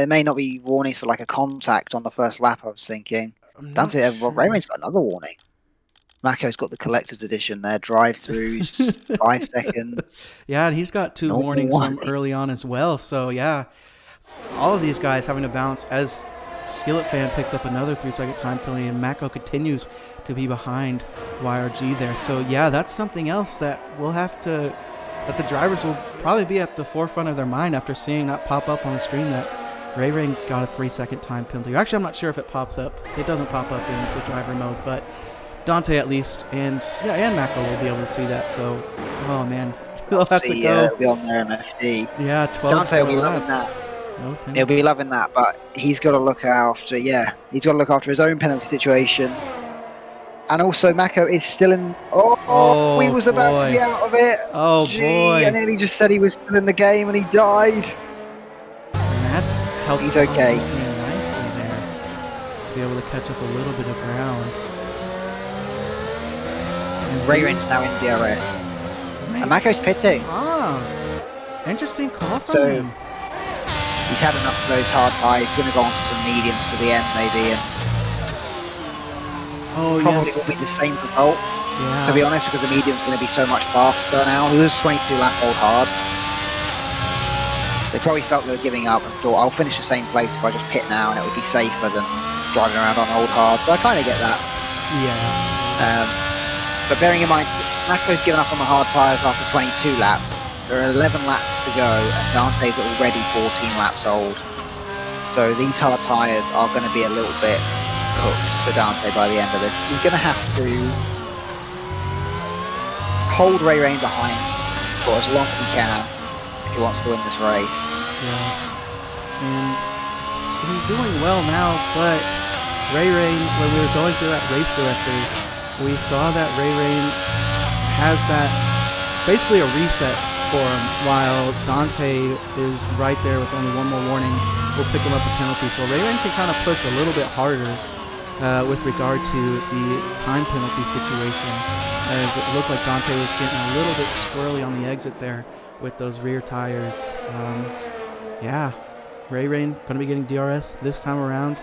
may not be warnings for like a contact on the first lap, I was thinking. Dante, sure. Ray Rain's got another warning. Mako's got the collector's edition there, drive-throughs, 5 seconds. Yeah, and he's got 2 warnings from early on as well. So yeah, all of these guys having to balance as Skillet Fan picks up another 3-second time penalty, and Mako continues to be behind YRG there. So yeah, that's something else that the drivers will probably be at the forefront of their mind after seeing that pop up on the screen that Ray Rain got a 3-second time penalty. Actually, I'm not sure if it pops up. It doesn't pop up in the driver mode, but Dante at least, and Mako will be able to see that. So, oh man, they'll have to go. It'll be on their MFD. Yeah, 12. Dante will be loving that. No He'll be loving that, but he's got to look after. Yeah, he's got to look after his own penalty situation. And also, Mako is still in. Oh, he was about to be out of it. Oh boy! I nearly just said he was still in the game, and he died. And that's helped. He's okay. Nicely there to be able to catch up a little bit of ground. And Ray Rain's now in DRS. And Mako's pitting. Interesting call from him. He's had enough of those hard tyres. He's going to go on to some mediums to the end, maybe. And probably will be the same result, to be honest, because the medium's going to be so much faster now. He was 22 lap old hards. They probably felt they were giving up and thought, I'll finish the same place if I just pit now, and it would be safer than driving around on old hards. So I kind of get that. Yeah. But bearing in mind, Mako's given up on the hard tyres after 22 laps. There are 11 laps to go, and Dante's already 14 laps old. So these hard tyres are going to be a little bit cooked for Dante by the end of this. He's going to have to hold Ray Rain behind for as long as he can if he wants to win this race. Yeah. And he's doing well now, but Ray Rain, when we were going through that race directory, we saw that Ray Rain has that basically a reset for him, while Dante is right there with only 1 more warning will pick him up a penalty. So Ray Rain can kind of push a little bit harder with regard to the time penalty situation, as it looked like Dante was getting a little bit squirrely on the exit there with those rear tires. Yeah, Ray Rain going to be getting DRS this time around.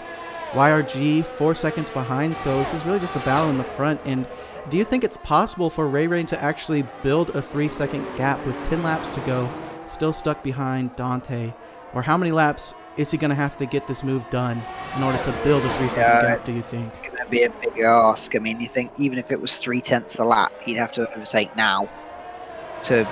YRG 4 seconds behind, so this is really just a battle in the front. And do you think it's possible for Ray Rain to actually build a 3-second gap with 10 laps to go, still stuck behind Dante? Or how many laps is he going to have to get this move done in order to build a 3-second gap, do you think? It's going to be a big ask. I mean, you think even if it was 3/10 a lap, he'd have to overtake now to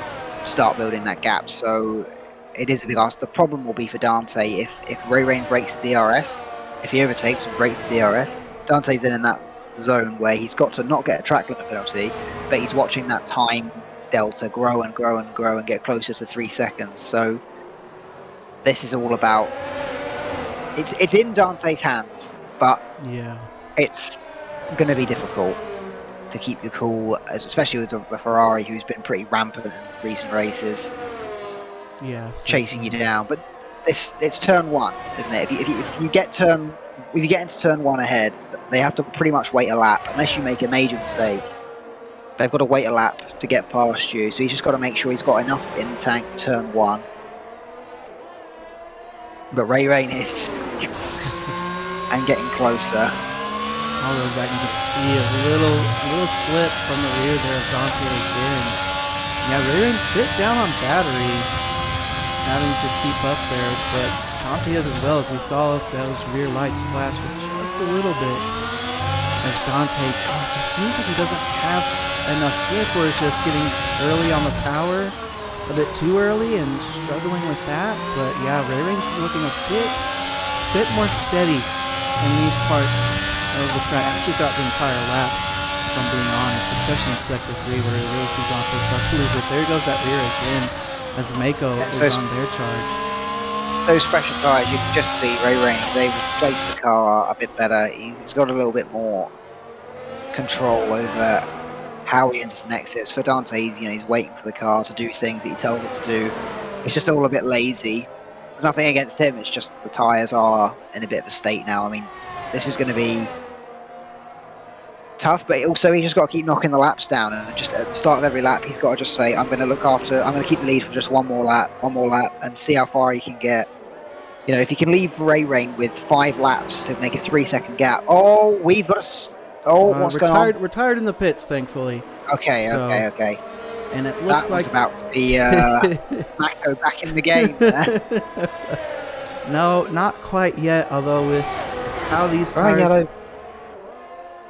start building that gap. So it is a big ask. The problem will be for Dante if Ray Rain breaks the DRS, if he overtakes and breaks the DRS, Dante's in that zone where he's got to not get a track limit penalty, but he's watching that time delta grow and grow and grow and get closer to 3 seconds. So this is all about, it's in Dante's hands, but yeah, it's going to be difficult to keep you cool, especially with a Ferrari who's been pretty rampant in recent races. Yeah, chasing you down. But it's turn one, isn't it? If you get into turn one ahead, they have to pretty much wait a lap unless you make a major mistake. They've got to wait a lap to get past you, so he's just got to make sure he's got enough in the tank for turn one. But Ray Rain is and getting closer. Although that you can see a little slip from the rear there of Dante again. Yeah, Ray Rain bit down on battery, having to keep up there, but Dante is as well. As we saw those rear lights flash for just a little bit, as Dante just seems like he doesn't have enough grip, or is just getting early on the power, a bit too early and struggling with that. But yeah, Ray Rain's looking a bit more steady in these parts of the track. Actually throughout the entire lap, if I'm being honest, especially in sector 3 where he really see Dante start to lose it. There goes that rear again as Mako is on their charge. Those fresher tyres, you can just see Ray Rain, they replace the car a bit better. He's got a little bit more control over how he enters and exits. For Dante, he's waiting for the car to do things that he tells it to do. It's just all a bit lazy. There's nothing against him, it's just the tyres are in a bit of a state now. I mean, this is going to be tough, but also he's just got to keep knocking the laps down, and just at the start of every lap he's got to just say, I'm going to keep the lead for just one more lap, and see how far he can get. If you can leave Ray Rain with 5 laps to make a 3-second gap. Oh, we've got what's going on? Retired in the pits, thankfully. Okay. And it looks like about the Mako back in the game there. No, not quite yet, although with how these tires... yellow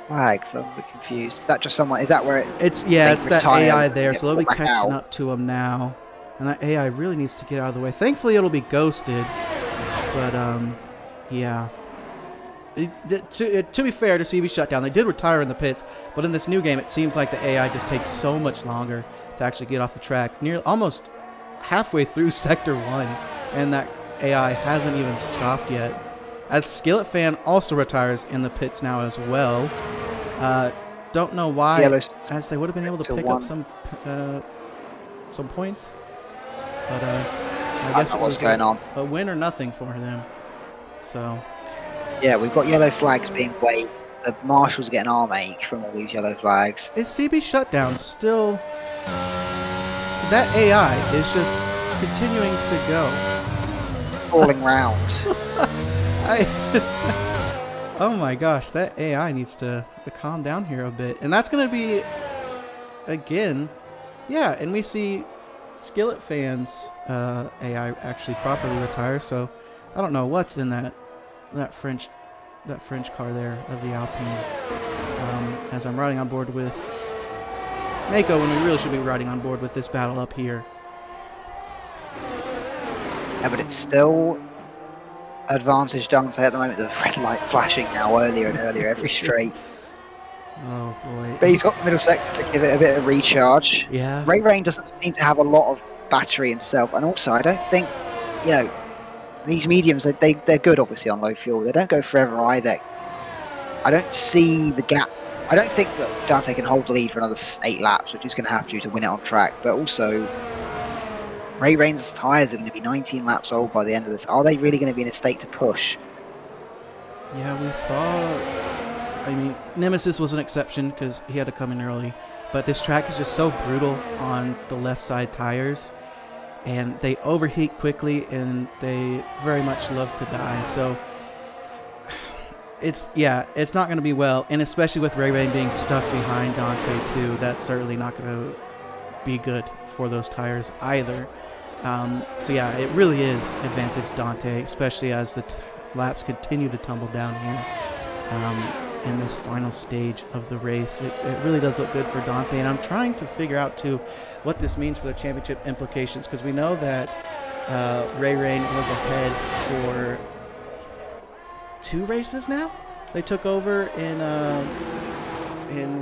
flags, I'm a bit confused. Is that just someone? Is that where it... It's that AI there, so they'll be catching up to him now. And that AI really needs to get out of the way. Thankfully, it'll be ghosted. But, yeah. To be fair to CB Shutdown, they did retire in the pits, but in this new game, it seems like the AI just takes so much longer to actually get off the track. Almost halfway through Sector 1, and that AI hasn't even stopped yet. As Skillet Fan also retires in the pits now as well. Don't know why, as they would have been able to pick up some points. But I guess it was a win or nothing for them. So... yeah, we've got yellow flags being waved. The marshals getting arm ache from all these yellow flags. Is CB Shutdown still... that AI is just continuing to go. Falling round. Oh my gosh, that AI needs to calm down here a bit. And that's going to be... again... yeah, and we see Skillet Fans AI actually properly retire, so I don't know what's in that French car there of the Alpine. As I'm riding on board with Mako, when we really should be riding on board with this battle up here. Yeah, but it's still advantage Dante at the moment. The red light flashing now earlier and earlier every straight. Oh boy. But he's got the middle sector to give it a bit of recharge. Yeah. Ray Rain doesn't seem to have a lot of battery himself, and also I don't think, these mediums, they're good obviously on low fuel. They don't go forever either. I don't see the gap. I don't think that Dante can hold the lead for another 8 laps, which he's going to have to win it on track. But also, Ray Rain's tyres are going to be 19 laps old by the end of this. Are they really going to be in a state to push? Yeah, we saw. I mean, Nemesis was an exception because he had to come in early, but this track is just so brutal on the left side tires, and they overheat quickly, and they very much love to die. So it's not going to be well, and especially with Ray Rain being stuck behind Dante too, that's certainly not going to be good for those tires either. So yeah, it really is advantage Dante, especially as the laps continue to tumble down here in this final stage of the race. It really does look good for Dante, and I'm trying to figure out too what this means for the championship implications, because we know that Ray Rain was ahead for 2 races now. They took over in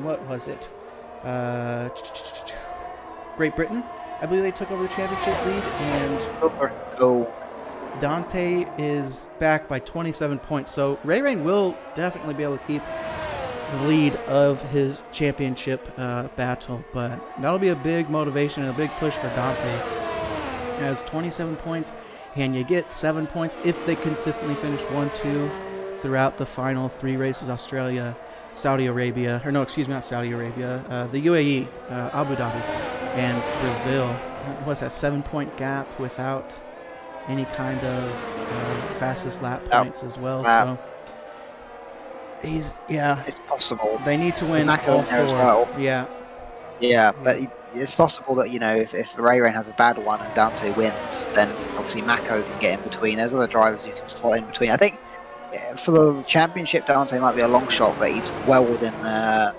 what was it? Great Britain, I believe they took over the championship lead, and Dante is back by 27 points. So Ray Rain will definitely be able to keep the lead of his championship battle, but that'll be a big motivation and a big push for Dante. Has 27 points, and you get 7 points if they consistently finish 1-2 throughout the final 3 races: Australia, Saudi Arabia, or no, excuse me, not Saudi Arabia, the UAE, Abu Dhabi, and Brazil. What's that 7-point gap without any kind of fastest lap points as well? So it's possible. They need to win all 4 as well. Yeah, but it's possible that, you know, if Ray Rain has a bad one and Dante wins, then obviously Mako can get in between. There's other drivers who can slot in between. I think for the championship, Dante might be a long shot, but he's well within the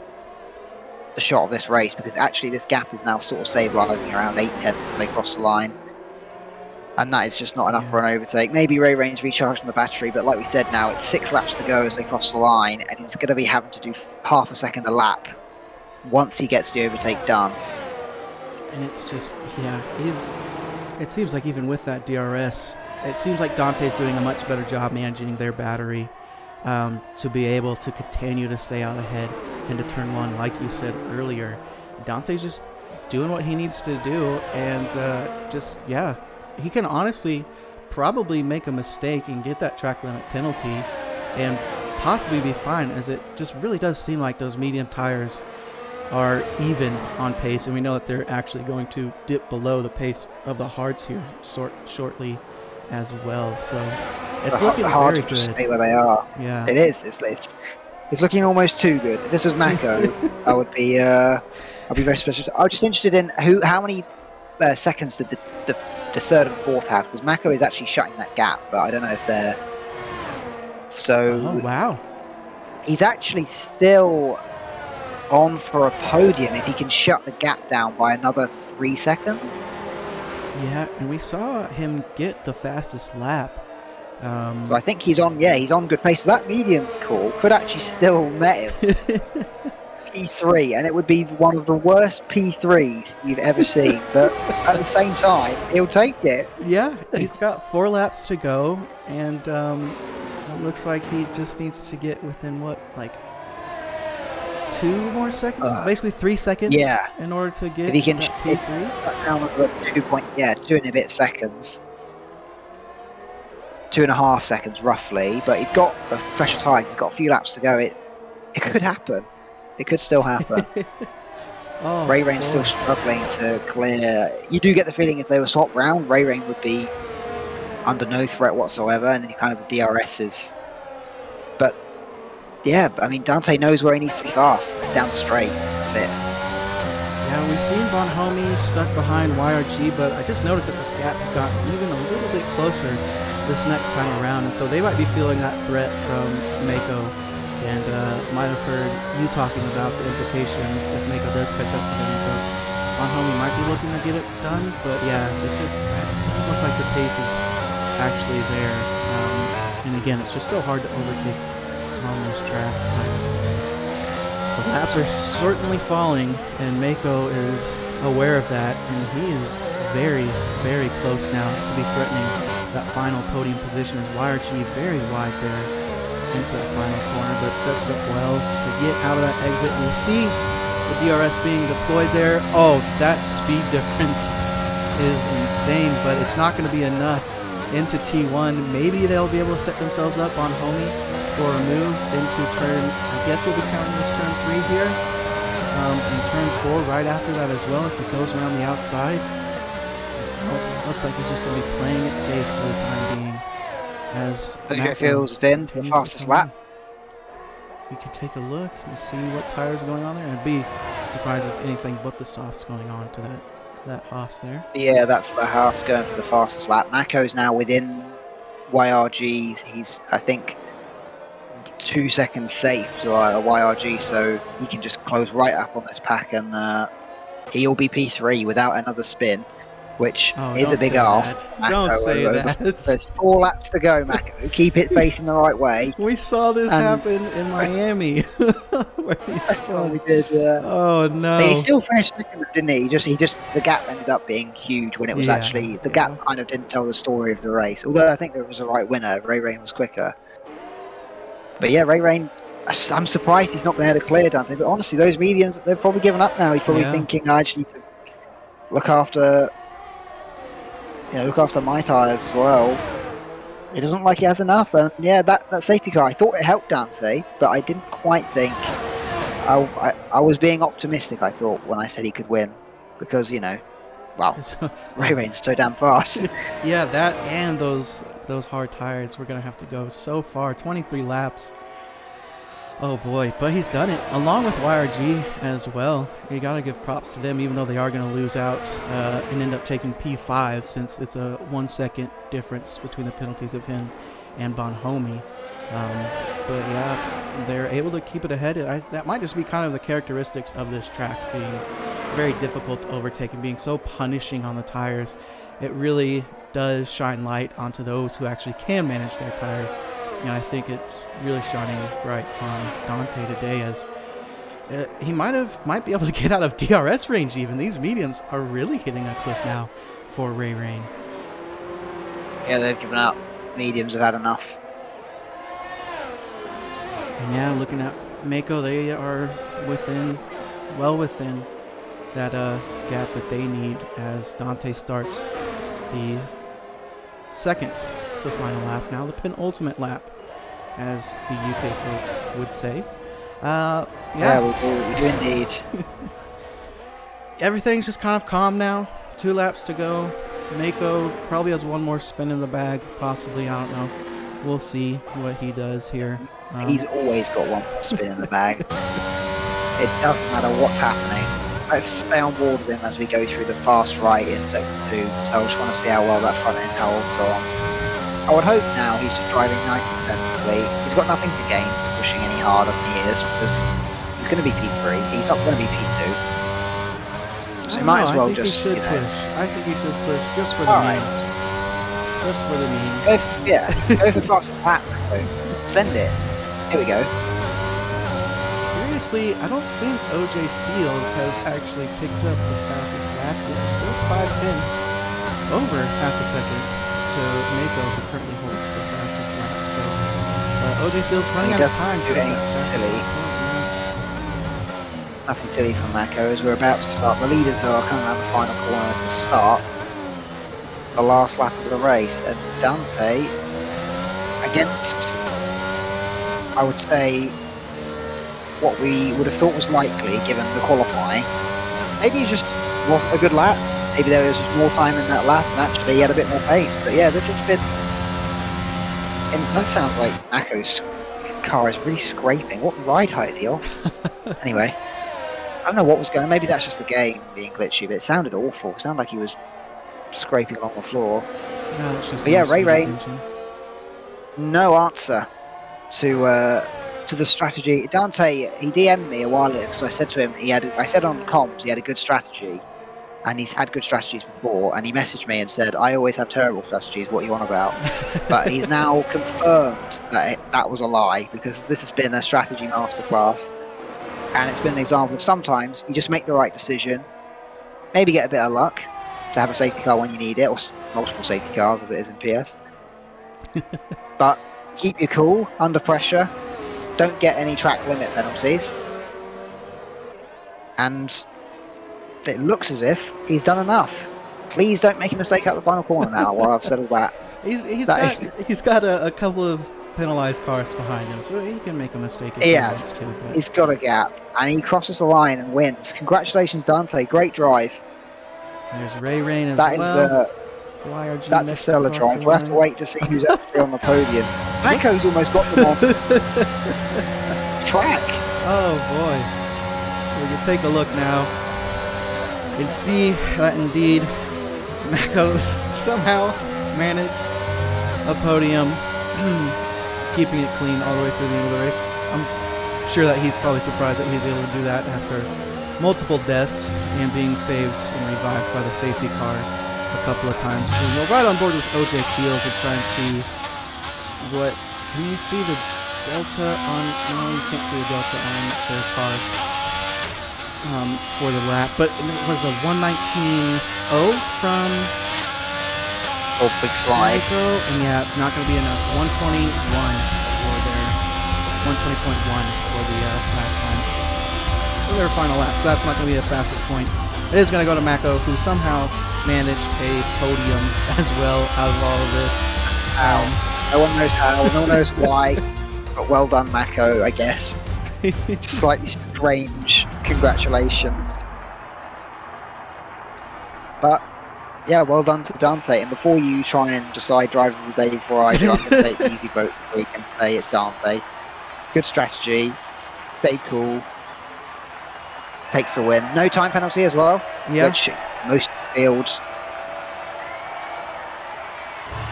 shot of this race, because actually this gap is now sort of stabilising around 8 tenths as they cross the line, and that is just not enough for an overtake. Maybe Ray Rain's recharging the battery, but like we said, now it's 6 laps to go as they cross the line, and he's going to be having to do half a second a lap once he gets the overtake done. And it's just, it seems like even with that DRS, it seems like Dante's doing a much better job managing their battery to be able to continue to stay out ahead into turn 1. Like you said earlier, Dante's just doing what he needs to do, and he can honestly probably make a mistake and get that track limit penalty and possibly be fine, as it just really does seem like those medium tires are even on pace, and we know that they're actually going to dip below the pace of the hards here shortly as well. So it's looking very good. Just stay where they are. Yeah, it is. It's looking almost too good. If this was Mako, I would be I'd be very suspicious. I'm just interested in how many seconds did the third and fourth have, because Mako is actually shutting that gap, but I don't know if they're wow, he's actually still on for a podium if he can shut the gap down by another 3 seconds. Yeah, and we saw him get the fastest lap. So I think he's on good pace. So that medium call could actually still net him. P3, and it would be one of the worst P3s you've ever seen. But at the same time, he'll take it. Yeah, he's got 4 laps to go, and it looks like he just needs to get within 2 more seconds, basically 3 seconds. Yeah, in order to get if he can P3 down to 2 and a bit seconds. 2.5 seconds roughly, but he's got the fresher tyres, he's got a few laps to go. It could happen. It could still happen. Ray Rain's still struggling to clear. You do get the feeling if they were swapped round, Ray Rain would be under no threat whatsoever, and then kind of the DRS is. But yeah, I mean, Dante knows where he needs to be fast. It's down the straight. That's it. Yeah, we've seen Von Homie stuck behind YRG, but I just noticed that this gap has gotten even a little bit closer this next time around, and so they might be feeling that threat from Mako, and might have heard you talking about the implications if Mako does catch up to them. So Von Homie might be looking to get it done, but yeah, it doesn't look like the pace is actually there. And again, it's just so hard to overtake on this track. The laps are certainly falling, and Mako is aware of that, and he is very, very close now to be threatening that final podium position, as YRG very wide there into that final corner, but sets it up well to get out of that exit. And you see the DRS being deployed there. Oh, that speed difference is insane, but it's not going to be enough into T1. Maybe they'll be able to set themselves up on homie for a move into turn, I guess we'll be counting this turn 3 here. And turn 4 right after that as well, if it goes around the outside. Looks like he's just going to be playing it safe for the time being. As OJ feels it's in the fastest lap. We can take a look and see what tires are going on there, and be surprised it's anything but the softs going on to that Haas there. Yeah, that's the Haas going for the fastest lap. Mako's now within YRG's. He's, I think, 2 seconds safe to a YRG, so he can just close right up on this pack, and he'll be P3 without another spin, which is a big ask. Don't say that. There's 4 laps to go, Mako. Keep it facing the right way. We saw this happen in Miami. Where he spun. We did, yeah. Oh no! But he still finished second, didn't he? He just the gap ended up being huge when it was actually the gap kind of didn't tell the story of the race. Although I think there was a right winner. Ray Rain was quicker. But yeah, Ray Rain, I'm surprised he's not been able to clear Dante. But honestly, those mediums, they've probably given up now. He's probably thinking, I actually need to look after my tyres as well. It doesn't look like he has enough. And yeah, that safety car, I thought it helped Dante, but I didn't quite think. I was being optimistic, I thought, when I said he could win. Because, well, Ray Rain's so damn fast. Yeah, that and those hard tires, we're going to have to go so far. 23 laps. Oh boy, but he's done it, along with YRG as well. You got to give props to them, even though they are going to lose out and end up taking P5, since it's a 1 second difference between the penalties of him and Bonhomie. But yeah, they're able to keep it ahead. That might just be kind of the characteristics of this track, being very difficult to overtake and being so punishing on the tires. It really does shine light onto those who actually can manage their tires. And I think it's really shining bright on Dante today, as he might be able to get out of DRS range even. These mediums are really hitting a cliff now for Ray Rain. Yeah, they've given up. Mediums have had enough. And yeah, looking at Mako, they are well within that gap that they need, as Dante starts the final lap now, the penultimate lap, as the UK folks would say. Yeah, we do indeed. Everything's just kind of calm now. 2 laps to go. Mako probably has one more spin in the bag, possibly. I don't know. We'll see what he does here. He's always got one more spin in the bag. It doesn't matter what's happening. Let's stay on board with him as we go through the fast right in sector 2. So I just want to see how well that front end will go on. I would hope now he's just driving nice and sensibly. He's got nothing to gain pushing any harder than he is, because he's going to be P3. He's not going to be P2. So he might as well just, push. I think he should push just for the memes. Just for the memes. Go for fastest lap. Send it. Here we go. Seriously, I don't think OJ Fields has actually picked up the fastest lap. It's still 5 tenths over half a second to Mako, who currently holds the fastest lap. So OJ Fields running out of time. Silly. Nothing silly from Mako as we're about to start. The leaders are coming around the final corner to start the last lap of the race, and Dante against, I would say, what we would have thought was likely given the qualifying. Maybe it just wasn't a good lap. Maybe there was just more time in that lap and actually he had a bit more pace. But yeah, this has been, and that sounds like Mako's car is really scraping. What ride height is he off? Anyway, I don't know what was going on. Maybe that's just the game being glitchy, but it sounded awful. It sounded like he was scraping along the floor. No, it's just but yeah, Ray Rain, no answer to the strategy. Dante, he DM'd me a while ago because I said to him, I said on comms he had a good strategy, and he's had good strategies before, and he messaged me and said, I always have terrible strategies, what are you on about? But he's now confirmed that was a lie, because this has been a strategy masterclass, and it's been an example of sometimes you just make the right decision, maybe get a bit of luck to have a safety car when you need it, or multiple safety cars as it is in PS. But keep your cool under pressure. Don't get any track limit penalties. And it looks as if he's done enough. Please don't make a mistake out the final corner now. While I've said all that, He's got a couple of penalized cars behind him, so he can make a mistake if he wants to. But he's got a gap, and he crosses the line and wins. Congratulations, Dante! Great drive. There's Ray Rain as That well. is that's a stellar drive. We'll have to wait to see who's actually on the podium. Mako's almost got them on track. Oh boy! We can take a look now and see that indeed Mako somehow managed a podium, keeping it clean all the way through the end of the race. I'm sure that he's probably surprised that he's able to do that after multiple deaths and being saved and revived by the safety car a couple of times. We're right on board with OJ Fields to try and see what... Can you see the delta on... No, you can't see the delta on their car for the lap. But it was a 119.0 from... Oh, big slide. And yeah, not going to be enough. 121 for their 120.1 for the last time. For their final lap. So that's not going to be the fastest point. It is going to go to Mako, who somehow managed a podium as well out of all of this. No one knows how, no one knows why. But well done, Mako, I guess. It's slightly strange. Congratulations. But yeah, well done to Dante. And before you try and decide driver of the day before I do, I'm going to take the easy vote for the week and say it's Dante. Good strategy. Stayed cool. Takes the win. No time penalty as well. Yeah. Which most fields.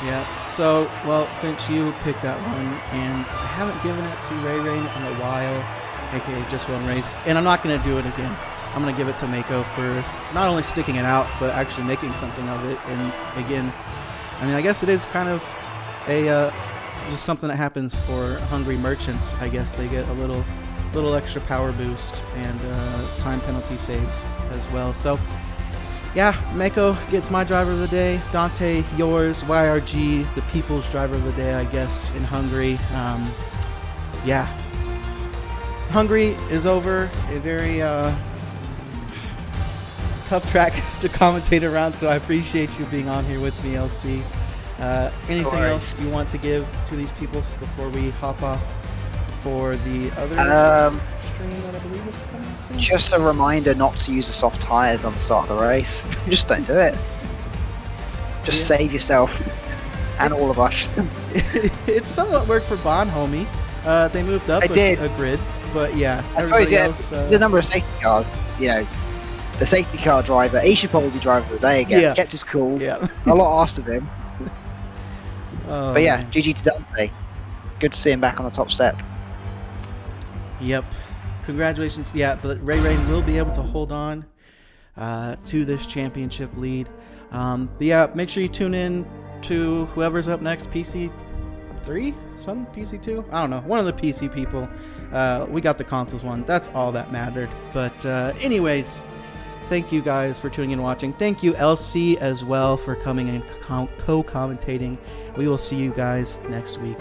Yeah. So, well, since you picked that one, and I haven't given it to Ray Rain in a while, aka just one race, and I'm not going to do it again. I'm going to give it to Mako for not only sticking it out, but actually making something of it. And again, I mean, I guess it is kind of a just something that happens for Hungary merchants. I guess they get a little extra power boost and time penalty saves as well. So yeah, Mako gets my driver of the day. Dante, yours. YRG, the people's driver of the day, I guess, in Hungary. Yeah, Hungary is over. A very tough track to commentate around, so I appreciate you being on here with me, LC. Anything else you want to give to these people before we hop off for the other stream that I believe is coming soon? Just a reminder not to use the soft tyres on the start of the race. Just don't do it. Just save yourself and all of us. It somewhat worked for Bon Homie. They moved up a grid, but yeah, everybody else. The number of safety cars, you know, the safety car driver, he should probably be driver of the day again. Yeah. Kept his cool. Yeah. A lot asked of him. Oh, but yeah, man. GG to Dante. Good to see him back on the top step. Yep. Congratulations. Yeah, but Ray Rain will be able to hold on to this championship lead. But yeah, make sure you tune in to whoever's up next, PC3? Some PC2? I don't know. One of the PC people. We got the consoles one. That's all that mattered. But anyways, thank you guys for tuning in and watching. Thank you, LC, as well, for coming and co-commentating. We will see you guys next week.